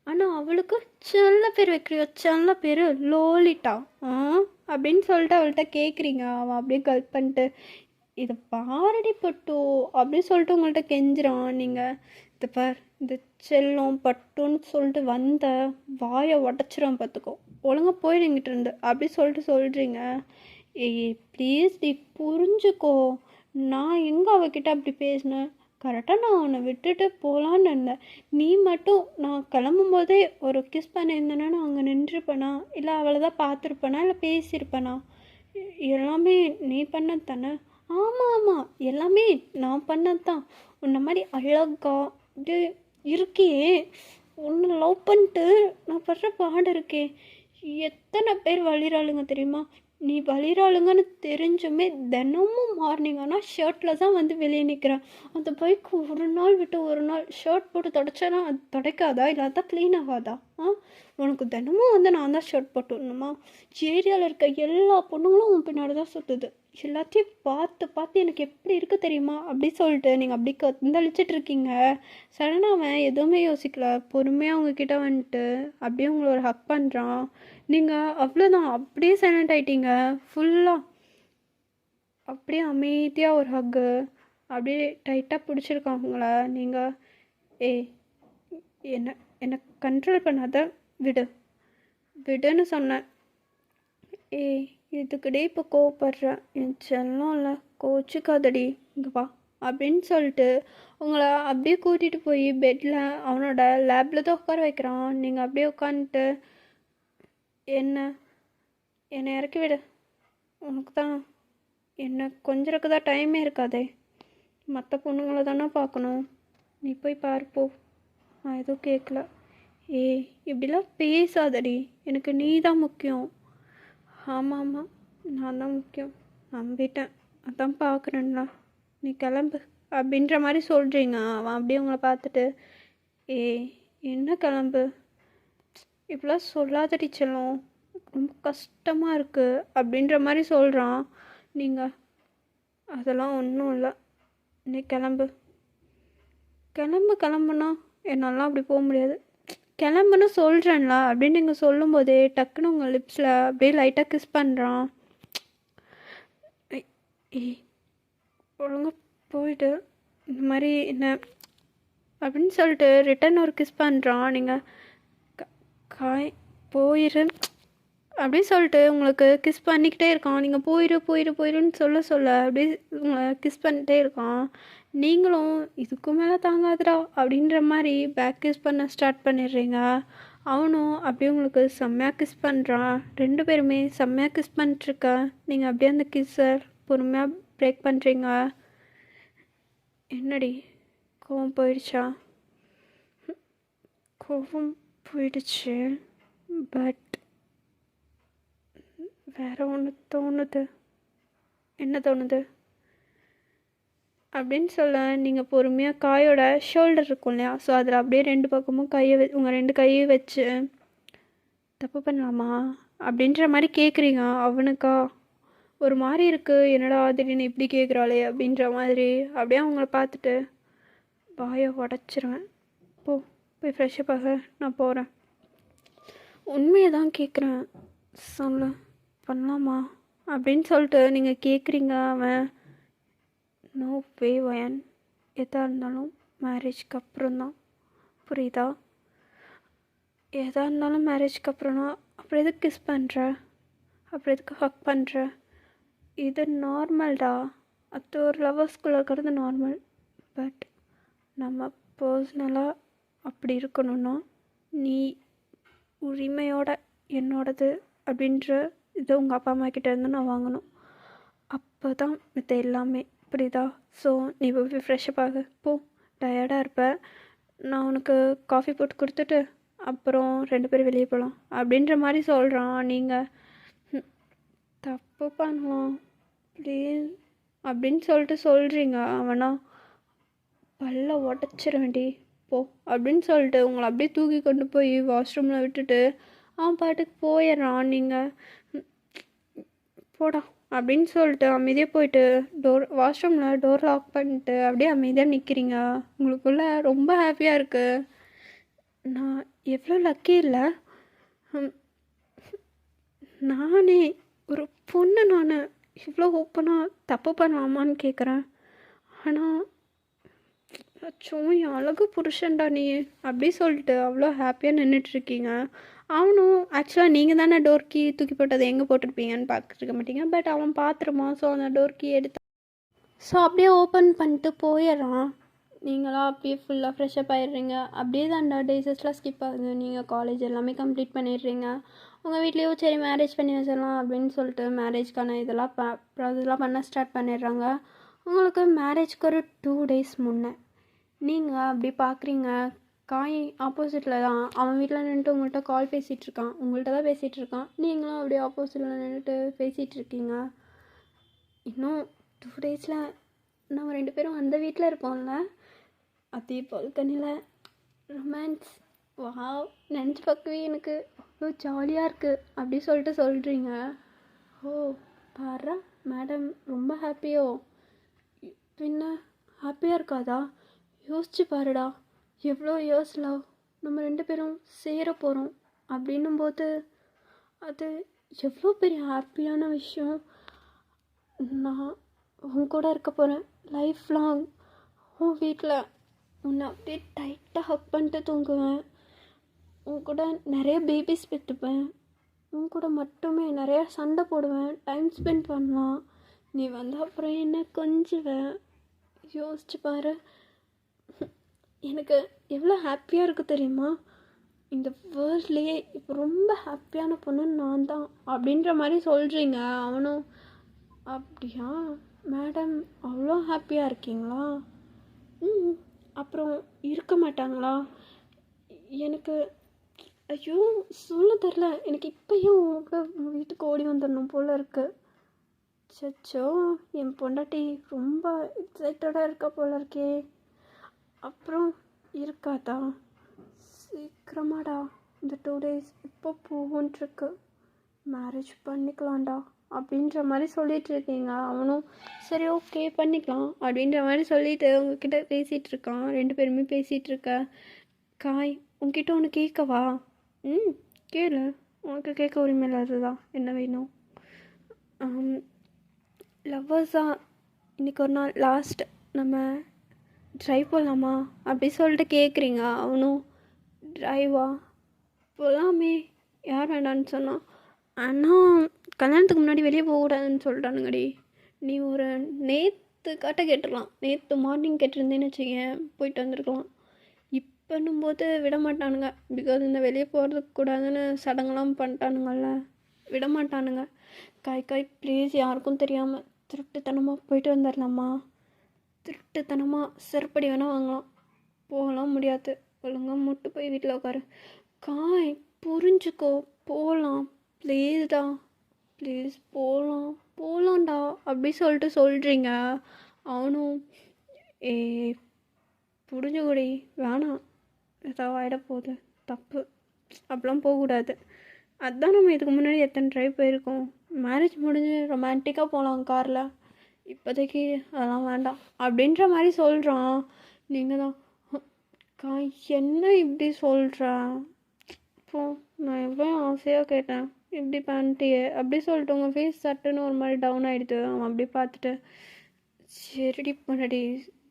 ஆனால் அவளுக்கு செல்ல பேர் வைக்கிறியோ, செல்ல பேர் லோலிட்டா அப்படின்னு சொல்லிட்டு அவள்கிட்ட கேட்குறீங்க. அவன் அப்படியே கல்ப் பண்ணிட்டு, இதை பாரடி பட்டு அப்படின்னு சொல்லிட்டு உங்கள்கிட்ட கெஞ்சிரான். நீங்கள் இதை பார், இந்த செல்லம் பட்டுன்னு சொல்லிட்டு வந்த வாயை உடச்சிரும் பார்த்துக்கோ, ஒழுங்காக போயிடுங்கிட்டு இருந்து அப்படி சொல்லிட்டு சொல்கிறீங்க. ஏய் ப்ளீஸ் நீ புரிஞ்சுக்கோ, நான் எங்கே அவகிட்ட அப்படி பேசினேன்? கரெக்டாக நான் அவனை விட்டுட்டு போகலான்னு இருந்தேன். நீ மட்டும் நான் கிளம்பும் போதே ஒரு கிஸ் பண்ணியிருந்தேன்னா நான் அங்கே நின்றுருப்பேனா, இல்லை அவளை தான் பார்த்துருப்பேனா, இல்லை பேசியிருப்பேனா? எல்லாமே நீ பண்ணது தானே? ஆமாம் எல்லாமே நான் பண்ணது தான். உன்ன மாதிரி அழகா இது இருக்கியே, உன்னை லவ் பண்ணிட்டு நான் படுற பாடு இருக்கே. எத்தனை பேர் வழிறாளுங்க தெரியுமா? நீ வழிறாளுங்கன்னு தெரிஞ்சுமே தினமும் மார்னிங் ஆனால் ஷர்ட்டில் தான் வந்து வெளியே நிற்கிறேன். அந்த பைக்கு ஒரு நாள் விட்டு ஒரு நாள் ஷர்ட் போட்டு தொடச்சேன்னா அது துடைக்காதா, இல்லாதான் க்ளீன் ஆகாதா? உனக்கு தினமும் வந்து நான் தான் ஷர்ட் போட்டு விடணுமா? ஏரியாவில் இருக்க எல்லா பொண்ணுங்களும் உன் பின்னாடி தான் சுற்றுது. எல்லாத்தையும் பார்த்து பார்த்து எனக்கு எப்படி இருக்குது தெரியுமா அப்படி சொல்லிட்டு நீங்கள் அப்படி கந்தளிச்சிட்டு இருக்கீங்க. சடனாக அவன் எதுவுமே யோசிக்கல, பொறுமையாக அவங்கக்கிட்ட வந்துட்டு அப்படியே உங்களை ஒரு ஹக் பண்ணுறான். நீங்கள் அவ்வளோதான் அப்படியே சைலண்ட் ஆகிட்டீங்க ஃபுல்லாக. அப்படியே அமைதியாக ஒரு ஹக்கு அப்படியே டைட்டாக பிடிச்சிருக்காங்கள. நீங்கள் என்னை கண்ட்ரோல் பண்ணாத, விடுன்னு சொன்னேன். இதுக்கிட்டே இப்போ கோவப்படுறேன், என் செல்லம் இல்லை, கோச்சிக்காதடி, இங்கே வா அப்படின்னு சொல்லிட்டு உங்களை அப்படியே கூட்டிகிட்டு போய் பெட்டில் அவனோட லேபில் தான் உட்கார வைக்கிறான். நீங்கள் அப்படியே உட்காந்துட்டு, என்னை இறக்கி விடு, உனக்கு தான் என்னை கொஞ்சருக்கு தான் டைமே இருக்காதே, மற்ற பொண்ணுங்களை தானே பார்க்கணும், நீ போய் பார்ப்போ, நான் எதுவும் கேட்கல. இப்படிலாம் பேசாதடி, எனக்கு நீ தான் முக்கியம். ஆமாம் நான் தான் முக்கியம், நம்பிட்டேன், அதான் பார்க்குறேன்ல, நீ கிளம்பு அப்படின்ற மாதிரி சொல்கிறீங்க. அவன் அப்படியே உங்களை பார்த்துட்டு, என்ன கிளம்பு, இப்படிலாம் சொல்லாதடி செல்லம், ரொம்ப கஷ்டமாக இருக்குது அப்படின்ற மாதிரி சொல்கிறான். நீங்கள் அதெல்லாம் ஒன்றும் இல்லை, நீ கிளம்பு. கிளம்புனா என்னாலாம் அப்படி போக முடியாது. கிளம்புன்னு சொல்கிறேன்ல அப்படின்னு நீங்கள் சொல்லும்போதே டக்குன்னு உங்கள் லிப்ஸில் அப்படியே லைட்டாக கிஸ் பண்ணுறான். ஏய் ஒழுங்காக போயிட்டு இந்த மாதிரி என்ன அப்படின்னு சொல்லிட்டு ரிட்டன் ஒரு கிஸ் பண்ணுறான். நீங்கள் காய் போயிரு அப்படின்னு சொல்லிட்டு உங்களுக்கு கிஸ் பண்ணிக்கிட்டே இருக்கான். நீங்கள் போயிடுன்னு சொல்ல அப்படியே உங்களை கிஸ் பண்ணிகிட்டே இருக்கான். நீங்களும் இதுக்கு மேலே தாங்காதுடா அப்படின்ற மாதிரி பேக் கிஸ் பண்ண ஸ்டார்ட் பண்ணிடுறீங்க. அவனும் அப்படியே உங்களுக்கு செம்மையாக கிஸ் பண்ணுறான். 2 பேருமே செம்மையாக கிஸ் பண்ணிட்டுருக்க. நீங்கள் அப்படியே அந்த கிஸ்ஸை பொறுமையாக பிரேக் பண்ணுறீங்க. என்னடி கோவம் போயிடுச்சா? கோவம் போயிடுச்சு, பட் வேறு ஒன்று தோணுது. என்ன தோணுது அப்படின்னு சொல்ல நீங்கள் பொறுமையாக காயோட ஷோல்டர் இருக்கும் இல்லையா, ஸோ அதில் அப்படியே 2 பக்கமும் உங்கள் 2 கையை வச்சு தப்பு பண்ணலாமா அப்படின்ற மாதிரி கேட்குறீங்க. அவனுக்கா ஒரு மாதிரி இருக்குது, என்னடா திடீர்னு இப்படி கேட்குறாளே அப்படின்ற மாதிரி. அப்படியே அவங்கள பார்த்துட்டு வாயை உடச்சிருவேன். போய் ஃப்ரெஷ்ஷப் ஆக நான் போகிறேன். உண்மையை தான் கேட்குறேன், சொல்ல பண்ணலாமா அப்படின்னு சொல்லிட்டு நீங்கள் கேட்குறீங்க. அவன் நோ வே வயன், எதாக இருந்தாலும் மேரேஜ்க்கு அப்புறம் தான், புரியுதா? எதாக இருந்தாலும் மேரேஜ்க்கு அப்புறம் தான். அப்புறம் எதுக்கு கிஸ் பண்ணுற, அப்புறம் எதுக்கு ஹக் பண்ணுற? இது நார்மல்டா, அது ஒரு லவர்ஸ்குள்ளே இருக்கிறது நார்மல். பட் நம்ம பர்சனலாக அப்படி இருக்கணும்னா நீ உரிமையோட என்னோடது அப்படின்ற இது உங்கள் அப்பா அம்மா கிட்டே இருந்து நான் வாங்கணும். அப்போ தான் மற்ற எல்லாமே, புரியுதா? ஸோ நீ போய் ஃப்ரெஷ்ஷப் ஆகு, போ. டயர்டாக இருப்ப, நான் உனக்கு காஃபி போட்டு கொடுத்துட்டு அப்புறம் 2 பேரும் வெளியே போகலாம் அப்படின்ற மாதிரி சொல்கிறான். நீங்கள் தப்பு பண்ணுவான் ப்ளீஸ் அப்படின்னு சொல்லிட்டு சொல்கிறீங்க. அவனா பல்ல உடச்சிட வேண்டி போ அப்படின்னு சொல்லிட்டு உங்களை அப்படியே தூக்கி கொண்டு போய் வாஷ்ரூமில் விட்டுட்டு அவன் பாட்டுக்கு போயிடுறான். நீங்கள் போடா அப்படின்னு சொல்லிட்டு அமைதியாக போயிட்டு வாஷ்ரூமில் டோர் லாக் பண்ணிட்டு அப்படியே அமைதியாக நிற்கிறீங்க. உங்களுக்குள்ள ரொம்ப ஹாப்பியாக இருக்குது. நான் எவ்வளோ லக்கி இல்லை, நானே ஒரு பொண்ணு, நான் இவ்வளோ ஓப்பனாக தப்பு பண்ணலாமான்னு கேட்குறேன். ஆனால் அச்சோ என் அழகு புருஷன்டா நீ அப்படி சொல்லிட்டு அவ்வளோ ஹாப்பியாக நின்றுட்டுருக்கீங்க. அவனும் ஆக்சுவலாக நீங்கள் தானே டோர் கீ தூக்கி போட்டதை எங்கே போட்டிருப்பீங்கன்னு பார்த்துருக்க மாட்டீங்க. பட் அவன் பார்த்துருமா, ஸோ அந்த டோர் கீ எடுத்து ஸோ அப்படியே ஓப்பன் பண்ணிட்டு போயிடுறான். நீங்களாம் அப்படியே ஃபுல்லாக ஃப்ரெஷ்ஷப் ஆகிடுறீங்க. அப்படியே தான் டேஸஸ்லாம் ஸ்கிப் ஆகுது. நீங்கள் காலேஜ் எல்லாமே கம்ப்ளீட் பண்ணிடுறீங்க. உங்கள் வீட்லேயும் சரி மேரேஜ் பண்ணி வச்சிடலாம் அப்படின்னு சொல்லிட்டு மேரேஜ்க்கான இதெல்லாம் ப்ராசஸ்லாம் பண்ண ஸ்டார்ட் பண்ணிடுறாங்க. உங்களுக்கு மேரேஜ்க்கு ஒரு 2 days முன்னே நீங்கள் அப்படி பார்க்குறீங்க. காய் ஆப்போசிட்டில் தான் அவன் வீட்டில் நின்றுட்டு உங்கள்கிட்ட கால் பேசிகிட்ருக்கான், உங்கள்கிட்ட தான் பேசிகிட்ருக்கான். நீங்களும் அப்படியே ஆப்போசிட்டில் நின்றுட்டு பேசிகிட்ருக்கீங்க. இன்னும் 2 daysல நம்ம 2 பேரும் அந்த வீட்டில் இருப்போம்ல, அதே பால்கனியில் ரொமான்ஸ். வாவ், நினச்சி பார்க்கவே எனக்கு அவ்வளோ ஜாலியாக இருக்குது அப்படி சொல்லிட்டு சொல்கிறீங்க. ஓ பாரா மேடம் ரொம்ப ஹாப்பியோ? பின்ன ஹாப்பியாக இருக்காதா? யோசிச்சு பாருடா, எவ்வளோ இயர்ஸ் லவ், நம்ம 2 பேரும் சேர போகிறோம் அப்படின்னும்போது அது எவ்வளோ பெரிய ஹாப்பியான விஷயம். நான் உன் கூட இருக்க போகிறேன் லைஃப் லாங். உன் வீட்டில் உன்னை அப்படியே டைட்டாக ஹக் பண்ணிட்டு தூங்குவேன். உன் கூட நிறைய பேபிஸ் பெற்றுப்பேன். உன் கூட மட்டுமே நிறையா சண்டை போடுவேன், டைம் ஸ்பெண்ட் பண்ணலாம். நீ வந்த அப்புறம் என்ன கொஞ்சுவேன். யோசிச்சு பாரு, எனக்கு எவ்வளோ ஹாப்பியாக இருக்குது தெரியுமா? இந்த வேர்ல்ட்லேயே இப்போ ரொம்ப ஹாப்பியான பொண்ணு நான் தான் அப்படின்ற மாதிரி சொல்கிறீங்க. அவனும் அப்படியா மேடம், அவ்வளோ ஹாப்பியாக இருக்கீங்களா? அப்புறம் இருக்க மாட்டாங்களா? எனக்கு ஐயோ சொல்ல தெரில, எனக்கு இப்போயும் உங்கள் வீட்டுக்கு ஓடி வந்துடணும் போல் இருக்குது. சச்சோ, என் பொண்டாட்டி ரொம்ப எக்ஸைட்டடாக இருக்கா போல இருக்கே. அப்புறம் இருக்காதா? சீக்கிரமாடா, இந்த 2 days இப்போ போகுன்ட்ருக்கு. மேரேஜ் பண்ணிக்கலாம்டா அப்படின்ற மாதிரி சொல்லிட்டு இருக்கீங்க. அவனும் சரி ஓகே பண்ணிக்கலாம் அப்படின்ற மாதிரி சொல்லிட்டு உங்ககிட்ட பேசிகிட்டு இருக்கான். 2 பேருமே பேசிகிட்டு இருக்க. காய் உங்ககிட்ட ஒன்று கேட்கவா? ம், கேளு. உனக்கு கேட்க உரிமை இல்லாததா? என்ன வேணும்? லவ்வர்ஸாக இன்றைக்கி ஒரு நாள் லாஸ்ட் நம்ம ட்ரைவ் போகலாமா அப்படி சொல்லிட்டு கேட்குறீங்க. அவனும் ட்ரைவா போகலாமே, யார் வேண்டான்னு சொன்னான். ஆனால் கல்யாணத்துக்கு முன்னாடி வெளியே போகக்கூடாதுன்னு சொல்லிட்டானுங்கடி. நீ ஒரு நேற்று காட்ட கேட்டுடலாம், நேற்று மார்னிங் கேட்டிருந்தேன்னு வச்சுக்கேன், போயிட்டு வந்திருக்கலாம். இப்போன்னும்போது விட மாட்டானுங்க. பிகாஸ் இந்த வெளியே போகிறதுக்கு கூடாதுன்னு சடங்கெல்லாம் பண்ணிட்டானுங்கள்ல, விட மாட்டானுங்க. காய் ப்ளீஸ், யாருக்கும் தெரியாமல் திருட்டுத்தனமாக போயிட்டு வந்துடலாமா? திருட்டுத்தனமாக செருப்படி வேணால் வாங்கலாம், போகலாம் முடியாது. ஒழுங்காக முட்டு போய் வீட்டில் உட்காரு. காய் புரிஞ்சுக்கோ, போகலாம் ப்ளீஸ்டா, ப்ளீஸ் போகலாம்டா அப்படி சொல்லிட்டு சொல்கிறீங்க. அவனும் ஏ புரிஞ்சுக்கூடி, வேணாம், ஏதாவது ஆகிட போகுது, தப்பு, அப்படிலாம் போகக்கூடாது. அதுதான் நம்ம இதுக்கு முன்னாடி எத்தனை ட்ரைவ் போயிருக்கோம். மேரேஜ் முடிஞ்சு ரொமான்டிக்காக போகலாம் காரில், இப்போதைக்கு அதெல்லாம் வேண்டாம் அப்படின்ற மாதிரி சொல்கிறான். நீங்கள் தான் என்ன இப்படி சொல்கிறேன்? இப்போ நான் எவ்வளோ ஆசையாக கேட்டேன், இப்படி பண்ணிட்டியே அப்படி சொல்லிட்டு உங்கள் ஃபேஸ் சட்டுன்னு ஒரு மாதிரி டவுன் ஆகிடுது. அவன் அப்படி பார்த்துட்டு சரிடி பண்ணடி,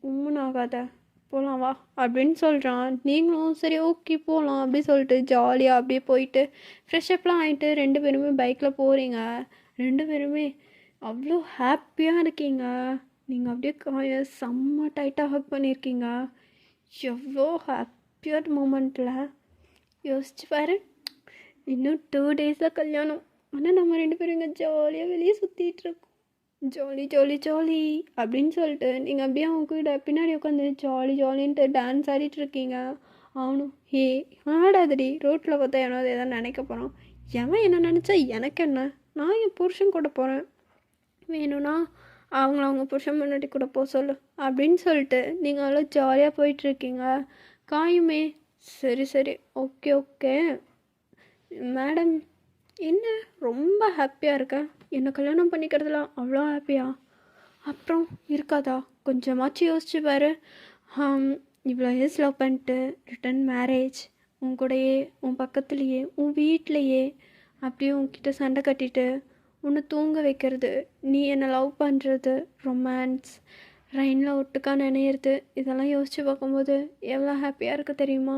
உம்முன்னு ஆகாத, போகலாம் வா அப்படின்னு சொல்கிறான். நீங்களும் சரி ஓகே போகலாம் அப்படி சொல்லிட்டு ஜாலியாக அப்படியே போயிட்டு ஃப்ரெஷ்அப்லாம் ஆகிட்டு 2 பேருமே பைக்கில் போகிறீங்க. 2 பேருமே அவ்வளோ ஹாப்பியாக இருக்கீங்க. நீங்கள் அப்படியே காய செம்ம டைட்டாக ஹக் பண்ணியிருக்கீங்க. எவ்வளோ ஹாப்பியான மூமெண்ட்டில் யோசிச்சு பாரு. இன்னும் 2 டேஸில் கல்யாணம். ஆனால் நம்ம 2 பேரும் இங்கே ஜாலியாக வெளியே சுற்றிட்டுருக்கோம். ஜாலி ஜாலி ஜாலி அப்படின்னு சொல்லிட்டு நீங்கள் அப்படியே அவங்க கூட பின்னாடி உட்காந்து ஜாலின்ட்டு டான்ஸ் ஆடிட்டு இருக்கீங்க. அவனும் ஹே ஆடாதடி, ரோட்டில் பார்த்தா எவனாவது எதாவது நினைக்க போகிறான். எவன் என்ன நினச்சா எனக்கு என்ன, நான் என் புருஷன் கூட போகிறேன், வேணும்னா அவங்க புருஷன் முன்னாடி கூட போக சொல்லு அப்படின்னு சொல்லிட்டு நீங்கள் அவ்வளோ ஜாலியாக போயிட்டுருக்கீங்க. காயுமே சரி ஓகே மேடம், என்ன ரொம்ப ஹாப்பியாக இருக்க, என்னை கல்யாணம் பண்ணிக்கிறதுலாம் அவ்வளோ ஹாப்பியா? அப்புறம் இருக்காதா? கொஞ்சமாச்சு யோசிச்சு பாரு. இவ்வளோ இயர்ஸ் லவ் பண்ணிட்டு ரிட்டன் மேரேஜ், உன் கூடயே உன் பக்கத்துலேயே உன் வீட்லேயே அப்படியே உன்கிட்ட சண்டை கட்டிட்டு உன்னை தூங்க வைக்கிறது, நீ என்னை லவ் பண்ணுறது, ரொமான்ஸ், ரெயினில் ஒட்டுக்கா நினைறது, இதெல்லாம் யோசித்து பார்க்கும்போது எவ்வளோ ஹாப்பியாக இருக்க தெரியுமா?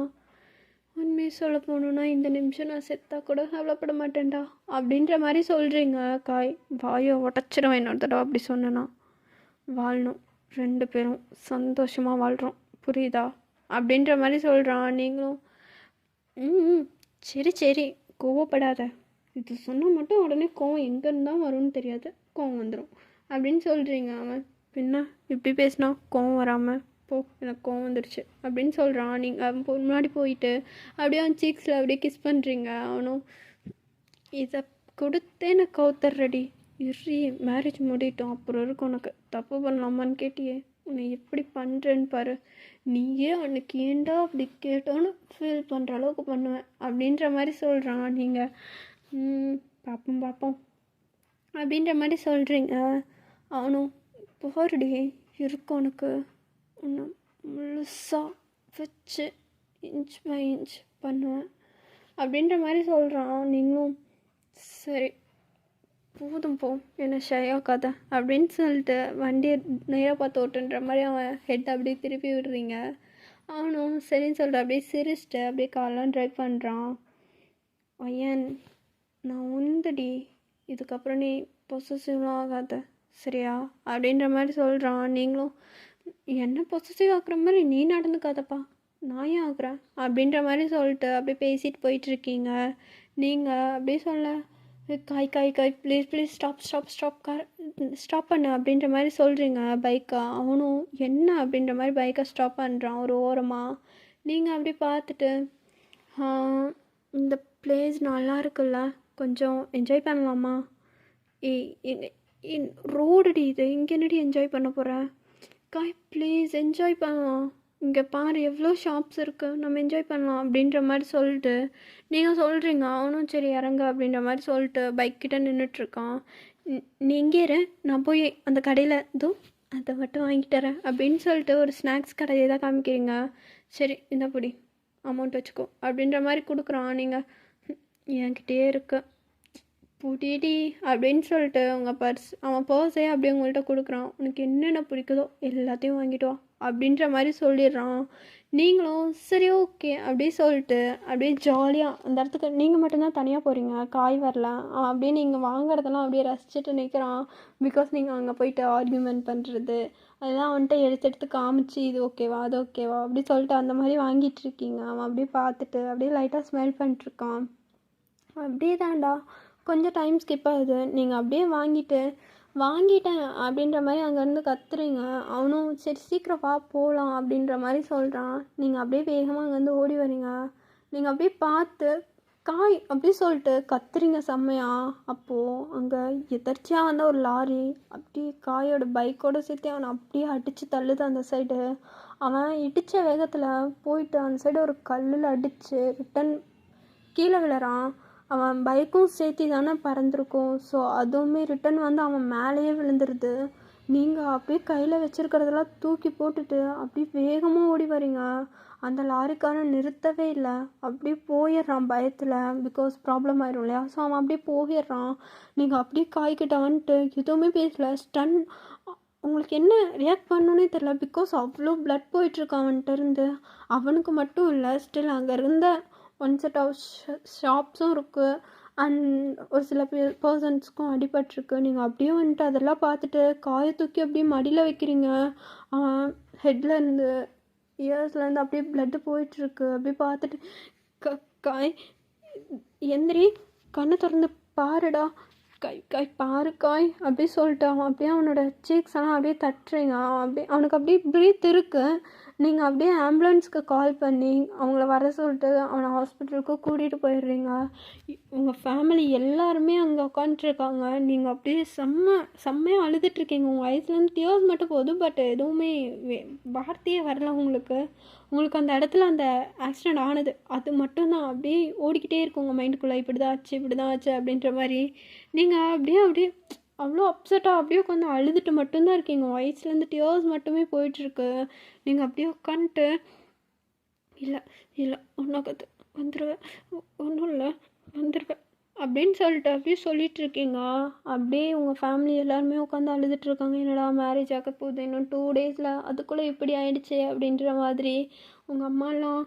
உண்மையை சொல்ல போகணுன்னா இந்த நிமிஷம் நான் செத்தா கூட கவலைப்பட மாட்டேன்டா அப்படின்ற மாதிரி சொல்கிறீங்க. காய் வாயை உடச்சிடும் என்னோட தடவை அப்படி சொன்னேன்னா. வாழணும், 2 பேரும் சந்தோஷமாக வாழ்கிறோம், புரியுதா அப்படின்ற மாதிரி சொல்கிறான். நீங்களும் சரி கோவப்படாத, இது சொன்னால் மட்டும் உடனே கோவம் எங்கேருந்து தான் வரும்னு தெரியாது, கோவம் வந்துடும் அப்படின்னு சொல்கிறீங்க. அவன் பின்ன இப்படி பேசினா கோவம் வராமல் போ, எனக்கு கோவம் வந்துடுச்சு அப்படின்னு சொல்கிறான். நீங்கள் அவன் முன்னாடி போயிட்டு அப்படியே அவன் சீக்ஸில் அப்படியே கிஸ் பண்ணுறீங்க. அவனும் இதை கொடுத்தே எனக்கு கவுத்தர்றடி, இறி மேரேஜ் முடிட்டோம் அப்புறம் இருக்கும், உனக்கு தப்பு பண்ணலாமான்னு கேட்டியே, உன்னை எப்படி பண்ணுறேன்னு பாரு, நீயே அன்னைக்கு ஏண்டா அப்படி கேட்டோன்னு ஃபீல் பண்ணுற அளவுக்கு பண்ணுவேன் அப்படின்ற மாதிரி சொல்கிறான். நீங்கள் பார்ப்போம் அப்படின்ற மாதிரி சொல்கிறீங்க. அவனும் போருடி இருக்கும், உனக்கு ஒன்று முழுசாக வச்சு இன்ச் பை இன்ச் பண்ணுவேன் அப்படின்ற மாதிரி சொல்கிறான். நீங்களும் சரி போதும் போ, என்ன ஷையாக்காத அப்படின்னு சொல்லிட்டு வண்டியை நேராக பார்த்து ஓட்டுன்ற மாதிரி அவன் ஹெட் அப்படியே திருப்பி விடுறீங்க. அவனும் சரின்னு சொல்லிட்டு அப்படியே சிரிச்சிட்டு அப்படியே காரெலாம் ட்ரைவ் பண்ணுறான். ஐயன் நான் உந்துடி, இதுக்கப்புறம் நீ பொசசிவ்லாம் ஆகாத சரியா அப்படின்ற மாதிரி சொல்கிறான். நீங்களும் என்ன பொசசிவ் ஆக்குற மாதிரி நீ நடந்துக்காதப்பா, நான் ஏன் ஆக்குறேன் அப்படின்ற மாதிரி சொல்லிட்டு அப்படியே பேசிட்டு போயிட்டுருக்கீங்க. நீங்கள் அப்படியே சொல்ல காய் ப்ளீஸ் ஸ்டாப் பண்ணு அப்படின்ற மாதிரி சொல்கிறீங்க பைக்கை. அவனும் என்ன அப்படின்ற மாதிரி பைக்கை ஸ்டாப் பண்ணுறான் ஒரு ஓரமாக. நீங்கள் அப்படி பார்த்துட்டு இந்த பிளேஸ் நல்லா இருக்குல்ல, கொஞ்சம் என்ஜாய் பண்ணலாமா? ரோடுடி இது, இங்கே என்னடி என்ஜாய் பண்ண போகிற? காய் ப்ளீஸ் என்ஜாய் பண்ணலாம், இங்கே பாரு எவ்வளோ ஷாப்ஸ் இருக்குது, நம்ம என்ஜாய் பண்ணலாம் அப்படின்ற மாதிரி சொல்லிட்டு நீங்கள் சொல்கிறீங்க. அவனும் சரி இறங்க அப்படின்ற மாதிரி சொல்லிட்டு பைக் கிட்ட நின்றுட்டுருக்கான். நீ இங்கே இரு, நான் போய் அந்த கடையில் அதை மட்டும் வாங்கிட்டு வரேன் அப்படின்னு சொல்லிட்டு ஒரு ஸ்நாக்ஸ் கடையை தான் காமிக்கிறீங்க. சரி இந்த பிடி அமௌண்ட் வச்சுக்கோ அப்படின்ற மாதிரி கொடுக்குறான். நீங்கள் என்கிட்டே இருக்க புடிடி அப்படின்னு சொல்லிட்டு உங்கள் அவன் பர்ஸே அப்படியே உங்கள்கிட்ட கொடுக்குறான். உனக்கு என்னென்ன பிடிக்குதோ எல்லாத்தையும் வாங்கிட்டு வா அப்படின்ற மாதிரி சொல்லிடுறான். நீங்களும் சரி ஓகே அப்படி சொல்லிட்டு அப்படியே ஜாலியாக அந்த இடத்துக்கு நீங்கள் மட்டும்தான் தனியாக போகிறீங்க, காய் வரல அப்படியே நீங்கள் வாங்குறதெல்லாம் அப்படியே ரசிச்சுட்டு நிற்கிறான். பிகாஸ் நீங்கள் அங்கே போயிட்டு ஆர்கியூமெண்ட் பண்ணுறது அதெல்லாம் வந்துட்டு எடுத்து காமிச்சு இது ஓகேவா அது ஓகேவா அப்படி சொல்லிட்டு அந்த மாதிரி வாங்கிட்டு இருக்கீங்க. அவன் அப்படியே பார்த்துட்டு அப்படியே லைட்டாக ஸ்மெல் பண்ணிட்டுருக்கான். அப்படியே தான்டா கொஞ்சம் டைம் ஸ்கிப் ஆகுது. நீங்கள் அப்படியே வாங்கிட்டேன் அப்படின்ற மாதிரி அங்கேருந்து கத்துறீங்க. அவனும் சரி சீக்கிரம் வா போகலாம் அப்படின்ற மாதிரி சொல்கிறான். நீங்கள் அப்படியே வேகமாக அங்கேருந்து ஓடி வரீங்க. நீங்கள் அப்படியே பார்த்து காய் அப்படி சொல்லிட்டு கத்துறீங்க செம்மையா. அப்போது அங்கே எதர்ச்சியாக வந்த ஒரு லாரி அப்படியே காயோட பைக்கோடு சேர்த்து அவனை அப்படியே அடித்து தள்ளுது அந்த சைடு. அவன் இடித்த வேகத்தில் போயிட்டு அந்த சைடு ஒரு கல்லில் அடித்து ரிட்டன் கீழே விழுறான். அவன் பைக்கும் சேர்த்தி தானே பறந்துருக்கும். ஸோ அதுவுமே ரிட்டன் வந்து அவன் மேலேயே விழுந்துருது. நீங்கள் அப்படியே கையில் வச்சுருக்கிறதெல்லாம் தூக்கி போட்டுட்டு அப்படியே வேகமாக ஓடி வரீங்க. அந்த லாரிக்காரன் நிறுத்தவே இல்லை, அப்படியே போயிடுறான் பயத்தில். பிகாஸ் ப்ராப்ளம் ஆயிரும் இல்லையா. ஸோ அவன் அப்படியே போயிடுறான். நீங்கள் அப்படியே காய்கிட்ட வந்துட்டு எதுவுமே பேசல, ஸ்டன். உங்களுக்கு என்ன ரியாக்ட் பண்ணணுன்னே தெரில. பிகாஸ் அவ்வளோ ப்ளட் போயிட்டுருக்கு அவன்கிட்ட இருந்து. அவனுக்கு மட்டும் இல்லை, ஸ்டில் அங்கே இருந்த ஒன் செட் ஆஃப் ஷாப்ஸும் இருக்குது அண்ட் ஒரு சில பர்சன்ஸ்க்கும் அடிபட்டிருக்கு. நீங்கள் அப்படியே வந்துட்டு அதெல்லாம் பார்த்துட்டு காயை தூக்கி அப்படியே மடியில் வைக்கிறீங்க. அவன் ஹெட்லேருந்து இயர்ஸ்லேருந்து அப்படியே ப்ளட்டு போயிட்டுருக்கு. அப்படியே பார்த்துட்டு காய் எந்திரி, கண்ணை திறந்து பாருடா, காய் பாரு காய் அப்படி சொல்லிட்டு அவன் அப்படியே அவனோட சீக்ஸ் எல்லாம் அப்படியே தட்டுறீங்க. அப்படியே அவனுக்கு அப்படியே ப்ரீத் இருக்குது. நீங்கள் அப்படியே ஆம்புலன்ஸ்க்கு கால் பண்ணி அவங்கள வர சொல்லிட்டு அவனை ஹாஸ்பிட்டலுக்கு கூட்டிகிட்டு போயிடுறீங்க. உங்கள் ஃபேமிலி எல்லாருமே அங்கே உட்காந்துட்ருக்காங்க. நீங்கள் அப்படியே செம்மையாக அழுதுட்ருக்கீங்க. உங்கள் வயசுலேருந்து டியர்ஸ் மட்டும் போதும், பட் எதுவுமே வார்த்தையே வரல உங்களுக்கு. அந்த இடத்துல அந்த ஆக்சிடெண்ட் ஆனது அது மட்டும்தான் அப்படியே ஓடிக்கிட்டே இருக்கும் உங்கள் மைண்டுக்குள்ளே. இப்படி தான் ஆச்சு அப்படின்ற மாதிரி. நீங்கள் அப்படியே அவ்வளோ அப்செட்டாக அப்படியே உட்காந்து அழுதுட்டு மட்டும்தான் இருக்கீங்க. வயசுலேருந்து டியர்ஸ் மட்டுமே போயிட்டுருக்கு. நீங்கள் அப்படியே உட்காந்துட்டு இல்லை ஒன்றாக்கத்து வந்துடுவேன், ஒன்றும் இல்லை வந்துடுவேன் அப்படின்னு சொல்லிட்டு அப்படியே சொல்லிட்டு இருக்கீங்க. அப்படியே உங்கள் ஃபேமிலி எல்லாருமே உட்காந்து அழுதுட்ருக்காங்க. என்னடா மேரேஜ் ஆக போகுது, இன்னும் 2 days அதுக்குள்ளே இப்படி ஆயிடுச்சு அப்படின்ற மாதிரி. உங்கள் அம்மாலாம்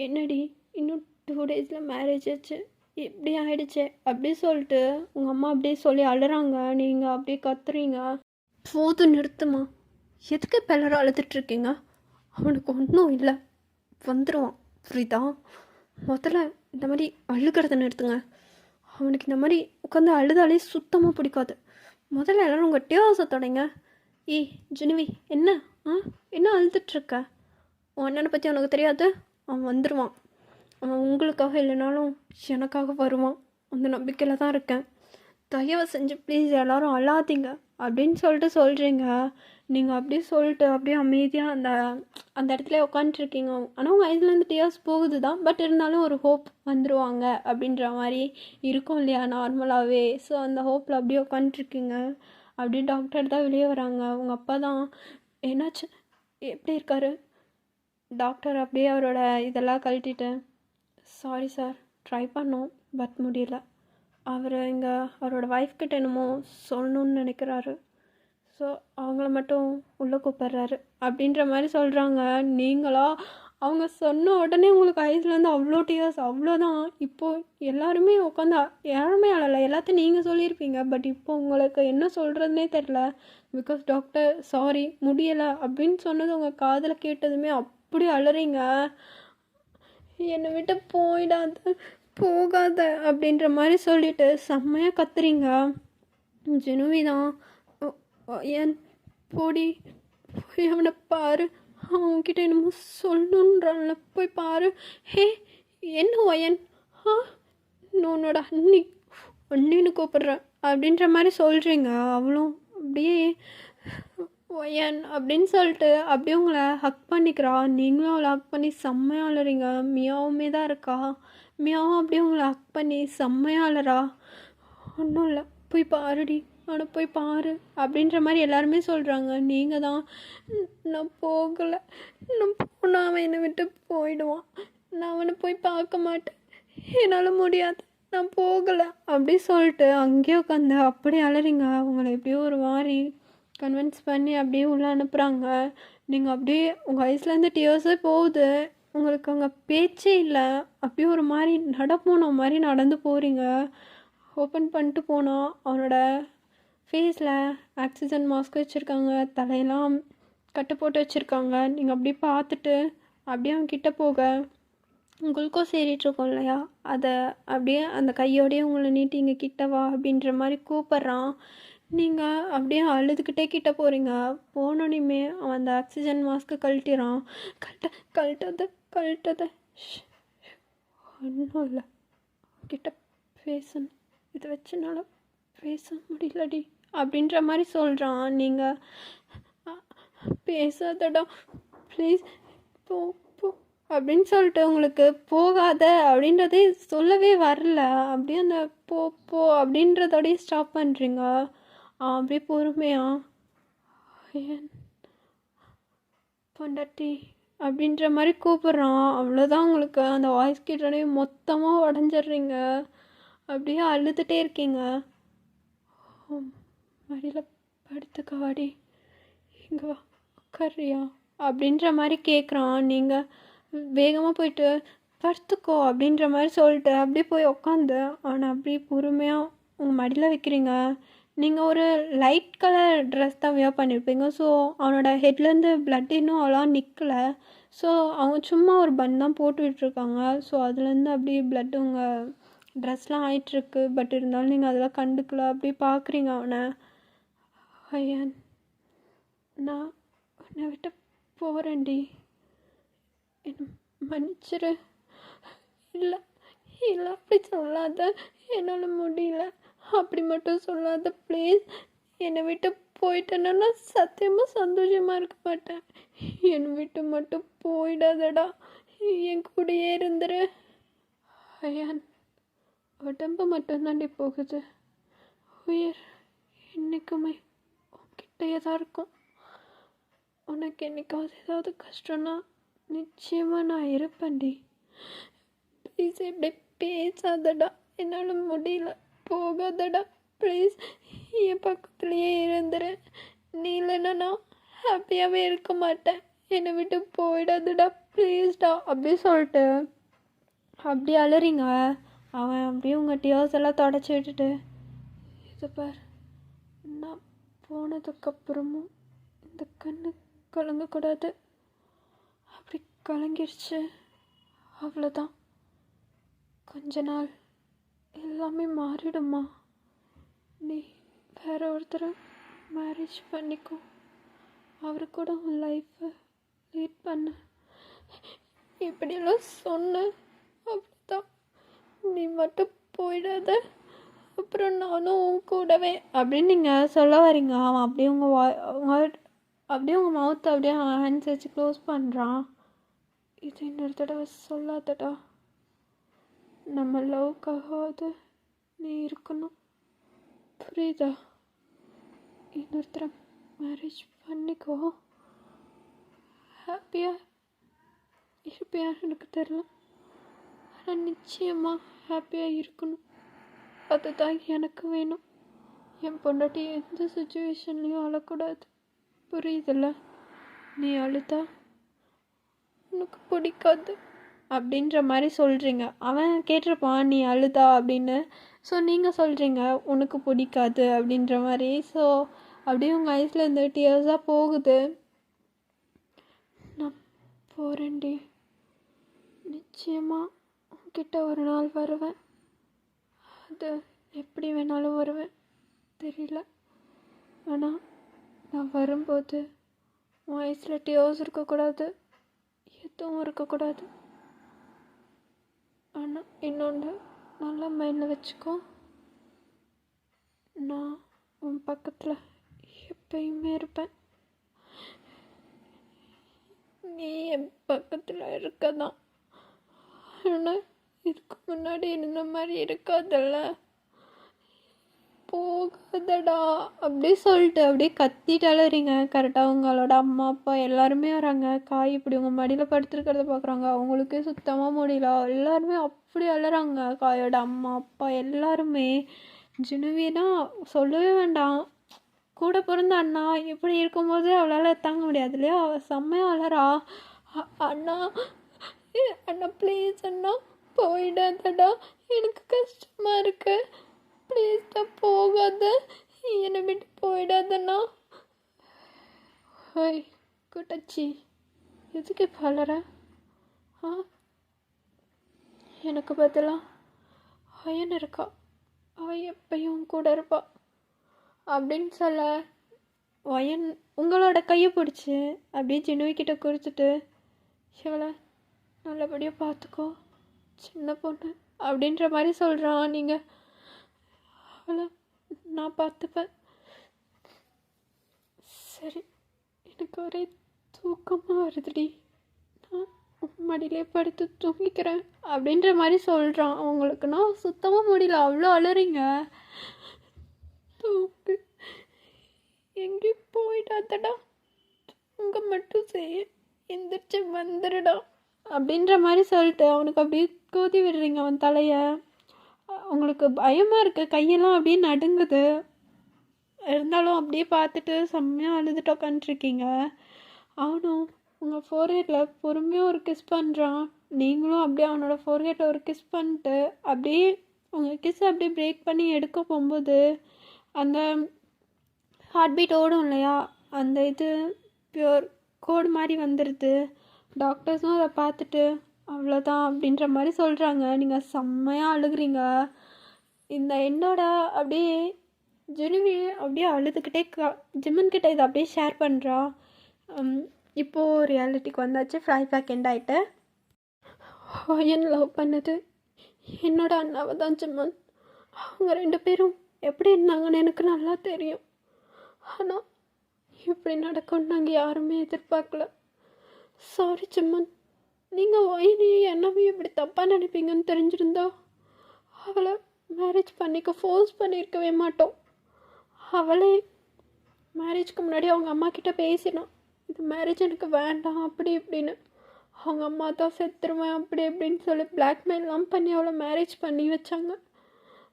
என்னடி இன்னும் 2 days மேரேஜ் ஆச்சு, இப்படி ஆயிடுச்சு அப்படி சொல்லிட்டு உங்கள் அம்மா அப்படியே சொல்லி அழுறாங்க. நீங்கள் அப்படியே கத்துறீங்க. போதும் நிறுத்துமா, எதுக்கு இப்போ எல்லாரும் அழுதுட்ருக்கீங்க? அவனுக்கு ஒன்றும் இல்லை, வந்துடுவான் புரியுதா? முதல்ல இந்த மாதிரி அழுகிறத நிறுத்துங்க. அவனுக்கு இந்த மாதிரி உட்காந்து அழுதாலே சுத்தமாக பிடிக்காது. முதல்ல எல்லோரும் உங்கள் டியோஸை தொடங்க. ஜெனிவி என்ன அழுதுட்ருக்க? உன் அண்ணனை பற்றி அவனுக்கு தெரியாது. அவன் வந்துடுவான். அவன் உங்களுக்காக இல்லைனாலும் எனக்காக வருவான். அந்த நம்பிக்கையில் தான் இருக்கேன். தயவு செஞ்சு ப்ளீஸ் எல்லோரும் அழாதீங்க அப்படின்னு சொல்லிட்டு சொல்கிறீங்க. நீங்கள் அப்படியே சொல்லிட்டு அப்படியே அமைதியாக அந்த இடத்துல உட்காந்துட்ருக்கீங்க. ஆனால் உங்கள் ஐஸ்லேருந்து டியர்ஸ் போகுது தான், பட் இருந்தாலும் ஒரு ஹோப் வந்துடுவாங்க அப்படின்ற மாதிரி இருக்கும் இல்லையா நார்மலாகவே. ஸோ அந்த ஹோப்பில் அப்படியே உட்காந்துட்ருக்கீங்க. அப்படியே டாக்டர் தான் வெளியே வராங்க. உங்கள் அப்பா தான் என்னாச்சு எப்படி இருக்காரு? டாக்டர் அப்படியே அவரோட இதெல்லாம் கழட்டிட்டு, சாரி சார், ட்ரை பண்ணோம் பட் முடியல. அவர் இங்கே அவரோட ஒய்ஃப்கிட்ட என்னமோ சொல்லணுன்னு நினைக்கிறாரு. ஸோ அவங்கள மட்டும் உள்ளே கூப்பிட்றாரு அப்படின்ற மாதிரி சொல்கிறாங்க. நீங்களா அவங்க சொன்ன உடனே உங்களுக்கு ஐஸ்லேருந்து அவ்வளோ டியர்ஸ் அவ்வளோதான். இப்போது எல்லாருமே உட்காந்து யாருமே அழலை, எல்லாத்தையும் நீங்கள் சொல்லியிருப்பீங்க. பட் இப்போ உங்களுக்கு என்ன சொல்கிறதுனே தெரில. பிகாஸ் டாக்டர் சாரி முடியலை அப்படின்னு சொன்னது உங்கள் காதில் கேட்டதுமே அப்படி அழறீங்க. என்னை விட்டு போகாத அப்படின்ற மாதிரி சொல்லிட்டு செம்மையாக கத்துறீங்க. ஜெனுவி தான் ஏன் போய் அவனை பாரு, அவன்கிட்ட என்னமோ சொல்லணுன்றான்ல, போய் பாரு. ஹே என்ன ஒயன், உன்னோட அண்ணின்னு கூப்பிட்றேன் அப்படின்ற மாதிரி சொல்கிறீங்க. அவளும் அப்படியே ஒயன் அப்படின்னு சொல்லிட்டு அப்படியே உங்களை ஹக் பண்ணிக்கிறா. நீங்களும் அவளை ஹக் பண்ணி செம்மையாக அலறீங்க. மியாவுமே தான் இருக்கா. மியாவும் அப்படியே உங்களை ஹக் பண்ணி செம்மையாக அலறா. ஒன்றும் இல்லை, போய் பாருடி, அவனை போய் பாரு அப்படின்ற மாதிரி எல்லாருமே சொல்கிறாங்க. நீங்கள் தான் நான் போகலை, நான் போனால் அவன் என்னை விட்டு போயிடுவான், நான் அவனை போய் பார்க்க மாட்டேன், என்னால் முடியாது, நான் போகலை அப்படி சொல்லிட்டு அங்கேயே உட்காந்து அப்படியே அலறிங்க. அவங்கள எப்படியோ ஒரு மாதிரி கன்வின்ஸ் பண்ணி அப்படியே உள்ளே அனுப்புகிறாங்க. நீங்கள் அப்படியே உங்கள் ஐஸ்லேருந்து டியர்ஸே போகுது. உங்களுக்கு அங்கே பேச்சே இல்லை. அப்படியே ஒரு மாதிரி நடப்போன மாதிரி நடந்து போகிறீங்க. ஓப்பன் பண்ணிட்டு போனால் அவனோட ஃபேஸில் ஆக்சிஜன் மாஸ்க் வச்சுருக்காங்க, தலையெல்லாம் கட்டு போட்டு வச்சுருக்காங்க. நீங்கள் அப்படியே பார்த்துட்டு அப்படியே அவன் கிட்டே போக குளுக்கோஸ் ஏறிட்டுருக்கோம் இல்லையா, அதை அப்படியே அந்த கையோடையே உங்களை நீட்டி இங்கே கிட்டவா அப்படின்ற மாதிரி கூப்பிட்றான். நீங்கள் அப்படியே அழுதுகிட்டே கிட்ட போகிறீங்க. போனோனையுமே அவன் அந்த ஆக்சிஜன் மாஸ்க்கு கழட்டிறான். கழட்டதை ஒன்றும் இல்லை, கிட்ட பேசணும், இதை வச்சுனால பேச முடியலடி அப்படின்ற மாதிரி சொல்கிறான். நீங்கள் பேசாதடா ப்ளீஸ், போ போ அப்படின்னு சொல்லிட்டு உங்களுக்கு போகாத அப்படின்றதே சொல்லவே வரல. அப்படியே அந்த போ போ அப்படின்றதோடய ஸ்டாப் பண்ணுறீங்க. அப்படியே பொறுமையா ஏன் பொண்டாட்டி அப்படின்ற மாதிரி கூப்பிட்றான். அவ்வளோதான், உங்களுக்கு அந்த வாய்ஸ் கிட்டோடய மொத்தமாக உடஞ்சிட்றீங்க. அப்படியே அழுதுகிட்டே இருக்கீங்க. மடியில் படுத்துக்க வாடி, இங்கே வா உட்காரியா அப்படின்ற மாதிரி கேட்குறான். நீங்கள் வேகமாக போயிட்டு படுத்துக்கோ அப்படின்ற மாதிரி சொல்லிட்டு அப்படியே போய் உக்காந்து அவனை அப்படியே பொறுமையாக உங்கள் மடியில் வைக்கிறீங்க. நீங்கள் ஒரு லைட் கலர் ட்ரெஸ் தான் வியர் பண்ணியிருப்பீங்க. ஸோ அவனோட ஹெட்லேருந்து பிளட் இன்னும் அவ்வளோ நிற்கலை. ஸோ அவங்க சும்மா ஒரு பன் தான் போட்டு விட்டுருக்காங்க. ஸோ அதுலேருந்து அப்படியே பிளட் உங்கள் ட்ரெஸ்லாம் ஆயிட்டுருக்கு. பட் இருந்தாலும் நீங்கள் அதெல்லாம் கண்டுக்கல. அப்படியே பார்க்குறீங்க அவனை. ஐயன், நான் உன்னை விட்டு போகிறேன்டி, என்ன மன்னிச்சிரு. இல்லை இல்லை அப்படி சொல்லாத, என்னால் முடியல அப்படி மட்டும் சொல்லாத ப்ளீஸ். என்னை விட்டு போயிட்டேன்னா நான் சத்தியமாக சந்தோஷமாக இருக்க மாட்டேன். என்னை விட்டு மட்டும் போயிடாதடா, என் கூடயே இருந்துரு. ஐயான், உடம்பு மட்டும்தாண்டி போகுது, உயிர் என்றைக்குமே உன்கிட்டயே தான் இருக்கும். உனக்கு என்னைக்காவது ஏதாவது கஷ்டம்னா நிச்சயமாக நான் இருப்பேன்டி. ப்ளீஸ் இப்படி பேசாதடா, என்னால் முடியல, போகாதடா ப்ளீஸ், என் பக்கத்துலேயே இருந்துரு. நீ இல்லைன்னா நான் ஹாப்பியாகவே இருக்க மாட்டேன். என்னை விட்டு போயிடாதடா ப்ளீஸ்டா அப்படி சொல்லிட்டு அப்படி அலறிங்க. அவன் அப்படியே உங்கள் டியர்ஸ் எல்லாம் தொடச்சி விட்டுட்டு, இது பார், நான் போனதுக்கப்புறமும் இந்த கண்ணு கலங்கக்கூடாது. அப்படி கலங்கிடுச்சு அவ்வளோதான், கொஞ்ச நாள் எல்லாமே மாறிடுமா. நீ வேற ஒருத்தரை மேரேஜ் பண்ணிக்கோ, அவரு கூட உன் லைஃப்பை லீட் பண்ண. இப்படியெல்லாம் சொன்ன அப்படிதான், நீ மட்டும் போயிடாத, அப்புறம் நானும் உன் கூடவே அப்படின்னு நீங்கள் சொல்ல வரீங்க. அவன் அப்படியே அப்படியே உங்கள் மவுத்தை அப்படியே அவன் ஹேண்ட்ஸ் வச்சு க்ளோஸ் பண்ணுறான். இது இன்னொரு தடவை சொல்லாதடா, நம்ம லவ்க்காகாவது நீ இருக்கணும், புரியுதா? இன்னொருத்தரை மேரேஜ் பண்ணிக்கோ, ஹாப்பியாக இருப்பியான்னு எனக்கு தெரில, ஆனால் நிச்சயமாக ஹாப்பியாக இருக்கணும், அதுதான் எனக்கு வேணும். என் பொண்டாட்டி எந்த சுச்சுவேஷன்லேயும் அழக்கூடாது, புரியுதில்ல? நீ அழுதா உனக்கு பிடிக்காது அப்படின்ற மாதிரி சொல்கிறீங்க. அவன் கேட்டிருப்பான் நீ அழுதா அப்படின்னு. ஸோ நீங்கள் சொல்கிறீங்க உனக்கு பிடிக்காது அப்படின்ற மாதிரி. ஸோ அப்படியே உங்கள் ஐஸில் இந்த டியர்ஸாக போகுது. நான் போகிறேன்டி, நிச்சயமாக உன்கிட்ட ஒரு நாள் வருவேன், அது எப்படி வேணாலும் வருவேன் தெரியல, ஆனால் நான் வரும்போது உன் ஐஸில் டியர்ஸ் இருக்கக்கூடாது, எதுவும் இருக்கக்கூடாது. ஆனால் இன்னொன்று நல்லா மைண்டில் வச்சுக்கோ, நான் உன் பக்கத்தில் எப்பயுமே இருப்பேன், நீ என் பக்கத்தில் இருக்க தான். ஆனால் இதுக்கு முன்னாடி இருந்த மாதிரி இருக்காதல்ல, போகாதடா அப்படி சொல்லிட்டு அப்படியே கத்திட்டு அலறீங்க. கரெக்டாக உங்களோட அம்மா அப்பா எல்லாருமே வராங்க. காய் இப்படி உங்கள் மடியில் படுத்துருக்கிறத பார்க்குறாங்க. அவங்களுக்கே சுத்தமாக முடியல. எல்லாருமே அப்படி அலறாங்க. காயோட அம்மா அப்பா எல்லாருமே. ஜினுவினா சொல்லவே வேண்டாம், கூட பிறந்த அண்ணா இப்படி இருக்கும்போது அவளால் தாங்க முடியாது இல்லையா. அவள் செம்மையாக அலறா. அண்ணா அண்ணா ப்ளீஸ் அண்ணா போயிடாதடா, எனக்கு கஷ்டமாக இருக்கு, ப்ளீஸ்டா போகாத, என்னை விட்டு போயிடாதண்ணா. ஹாய் குட்டச்சி, எதுக்கு இப்போ அலற? எனக்கு பதிலாக அயன் இருக்கா, அவள் எப்பயும் கூட இருப்பா அப்படின்னு சொல்ல, வயன் உங்களோட கையை பிடிச்சி அப்படியே ஜினுவிக்கிட்ட கொடுத்துட்டு, இவளை நல்லபடியாக பார்த்துக்கோ சின்ன பொண்ணு அப்படின்ற மாதிரி சொல்கிறான். நீங்கள் அவளை நான் பார்த்துப்பேன், சரி எனக்கு ஒரே தூக்கமாக வருதுடி, நான் மடியிலே படுத்து தூங்கிக்கிறேன் அப்படின்ற மாதிரி சொல்கிறான். அவங்களுக்குன்னா சுத்தமாக முடியல, அவ்வளோ அலறிங்க. தூக்கு, எங்கேயும் போயிடாதடா, தூங்க மட்டும் செய்ய, எந்திரிச்சு வந்துடுடா அப்படின்ற மாதிரி சொல்லிட்டு அவனுக்கு அப்படியே கோதி விடுறீங்க அவன் தலையை. உங்களுக்கு பயமாக இருக்குது, கையெல்லாம் அப்படியே நடுங்குது. இருந்தாலும் அப்படியே பார்த்துட்டு செம்மையாக அழுதுட்டு உட்காந்துருக்கீங்க. அவனும் உங்கள் ஃபோர்ஹெட்டில் பொறுமையாக ஒரு கிஸ் பண்ணுறான். நீங்களும் அப்படியே அவனோட ஃபோர்ஹெட்டில் ஒரு கிஸ் பண்ணிட்டு அப்படியே உங்கள் கிஸ் அப்படியே பிரேக் பண்ணி எடுக்க போகும்போது அந்த ஹார்ட் பீட் ஓடும் இல்லையா, அந்த இது பியூர் கோடு மாதிரி வந்துடுது. டாக்டர்ஸும் அதை பார்த்துட்டு அவ்வளோதான் அப்படின்ற மாதிரி சொல்கிறாங்க. நீங்கள் செம்மையாக அழுகுறீங்க. இந்த என்னோட அப்படியே ஜெனுவி அப்படியே அழுதுகிட்டே ஜிம்மன்கிட்ட இதை அப்படியே ஷேர் பண்ணுறா. இப்போது ரியாலிட்டிக்கு வந்தாச்சு, ஃப்ளாஷ்பேக் எண்ட் ஆகிட்டு. அயன் லவ் பண்ணது என்னோட அண்ணாவை தான் ஜிம்மன். அவங்க 2 பேரும் எப்படி இருந்தாங்கன்னு எனக்கு நல்லா தெரியும். ஆனால் இப்படி நடக்கும்னு நாங்கள் யாருமே எதிர்பார்க்கல. சாரி ஜிம்மன், நீங்கள் வயனையும் என்னவையும் இப்படி தப்பாக நினைப்பீங்கன்னு தெரிஞ்சிருந்தா அவளை மேரேஜ் பண்ணிக்க ஃபோர்ஸ் பண்ணியிருக்கவே மாட்டோம். அவளே மேரேஜ்க்கு முன்னாடி அவங்க அம்மா கிட்ட பேசினான், இது மேரேஜ் எனக்கு வேண்டாம் அப்படி இப்படின்னு. அவங்க அம்மா தான் செத்துருவேன் அப்படி இப்படின்னு சொல்லி பிளாக்மெயிலாம் பண்ணி அவளை மேரேஜ் பண்ணி வச்சாங்க.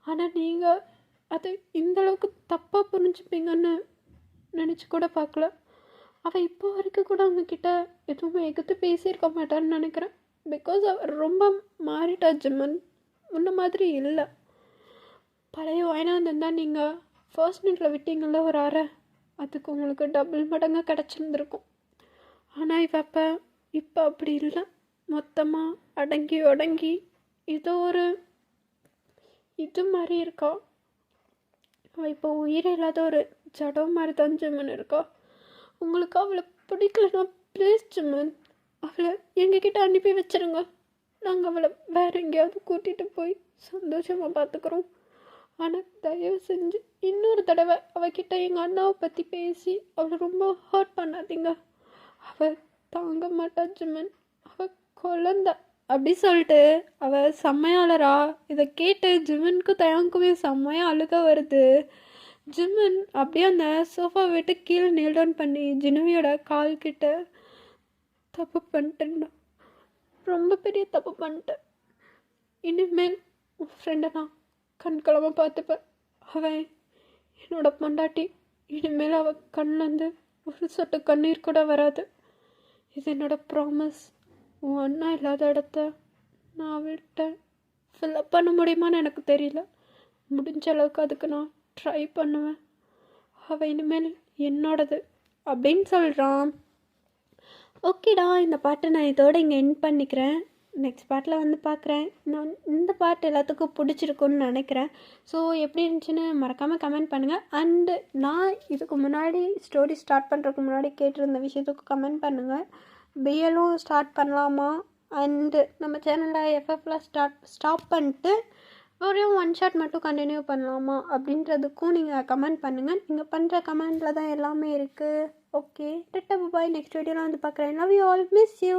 ஆனால் நீங்கள் அதை இந்தளவுக்கு தப்பாக புரிஞ்சுப்பீங்கன்னு நினச்சி கூட பார்க்கல. அவள் இப்போ வரைக்கும் கூட அவங்கக்கிட்ட எதுவுமே எகுத்து பேசியிருக்க மாட்டான்னு நினைக்கிறேன். பிகாஸ் அவள் ரொம்ப மாறிட்டா ஜிம்மன், முன்ன மாதிரி இல்லை. பழைய வாயினா இருந்தால் நீங்கள் ஃபர்ஸ்ட் மினிட்ல விட்டீங்கள ஒரு அறை, அதுக்கு உங்களுக்கு டபுள் மடங்காக கிடச்சிருந்துருக்கும். ஆனால் இப்போ அப்படி இல்லை, மொத்தமாக அடங்கி ஒடங்கி ஏதோ ஒரு இது மாதிரி இருக்கா. அவள் இப்போ உயிரை இல்லாத ஒரு ஜடம் மாதிரி தான் ஜிம்மன் இருக்கா. உங்களுக்கு அவளை பிடிக்கலன்னா ப்ளீஸ் ஜிம்மன் அவளை எங்ககிட்ட அனுப்பி வச்சுருங்க. நாங்கள் அவளை வேறு எங்கேயாவது கூட்டிகிட்டு போய் சந்தோஷமாக பார்த்துக்குறோம். ஆனால் தயவு செஞ்சு இன்னொரு தடவை அவகிட்ட எங்கள் அண்ணாவை பற்றி பேசி அவளை ரொம்ப ஹர்ட் பண்ணாதீங்க. அவள் தாங்க மாட்டா ஜிம்மன், அவள் குழந்த அப்படி சொல்லிட்டு அவள் செம்மையாளரா. இதை கேட்டு ஜிம்மனுக்கு தயாங்குமே செம்மையாக அழுக வருது. ஜிம்மன் அப்படியே அந்த சோஃபா விட்டு கீழே நீல் டவுன் பண்ணி ஜினுவியோட கால் கிட்ட, தப்பு பண்ணிட்டேன்டா, ரொம்ப பெரிய தப்பு பண்ணிட்டேன், இனிமேல் உன் ஃப்ரெண்டை நான் கண்கலமாக பார்த்துப்பேன், அவன் என்னோட பொண்டாட்டி, இனிமேல் அவள் கண்ணிலேருந்து ஒரு சொட்டு கண்ணீர் கூட வராது, இது என்னோட ப்ராமிஸ். உன் அண்ணா இல்லாத இடத்த நான் அவள்கிட்ட ஃபில்அப் பண்ண முடியுமான்னு எனக்கு தெரியல, முடிஞ்ச அளவுக்கு அதுக்கு நான் ட்ரை பண்ணுவேன், அவள் இனிமேல் என்னோடது அப்படின்னு சொல்கிறான். ஓகேடா, இந்த பாட்டை நான் இதோட இங்கே எண்ட் பண்ணிக்கிறேன். நெக்ஸ்ட் பார்ட்டில் வந்து பார்க்குறேன். நான் இந்த பாட்டு எல்லாத்துக்கும் பிடிச்சிருக்குன்னு நினைக்கிறேன். ஸோ எப்படி இருந்துச்சுன்னு மறக்காமல் கமெண்ட் பண்ணுங்கள். அண்டு நான் இதுக்கு முன்னாடி ஸ்டோரி ஸ்டார்ட் பண்ணுறதுக்கு முன்னாடி கேட்டிருந்த விஷயத்துக்கு கமெண்ட் பண்ணுங்கள். பிஎலும் ஸ்டார்ட் பண்ணலாமா, அண்டு நம்ம சேனலில் எஃப்எஃப்லாம் ஸ்டாப் பண்ணிட்டு ஒரே 1 ஷாட் மட்டும் கண்டினியூ பண்ணலாமா அப்படின்றதுக்கும் நீங்கள் கமெண்ட் பண்ணுங்கள். நீங்கள் பண்ணுற கமெண்டில் தான் எல்லாமே இருக்குது. ஓகே, டட்டா பாய். நெக்ஸ்ட் வீடியோவில் வந்து பார்க்குறேன். Love you all, miss you.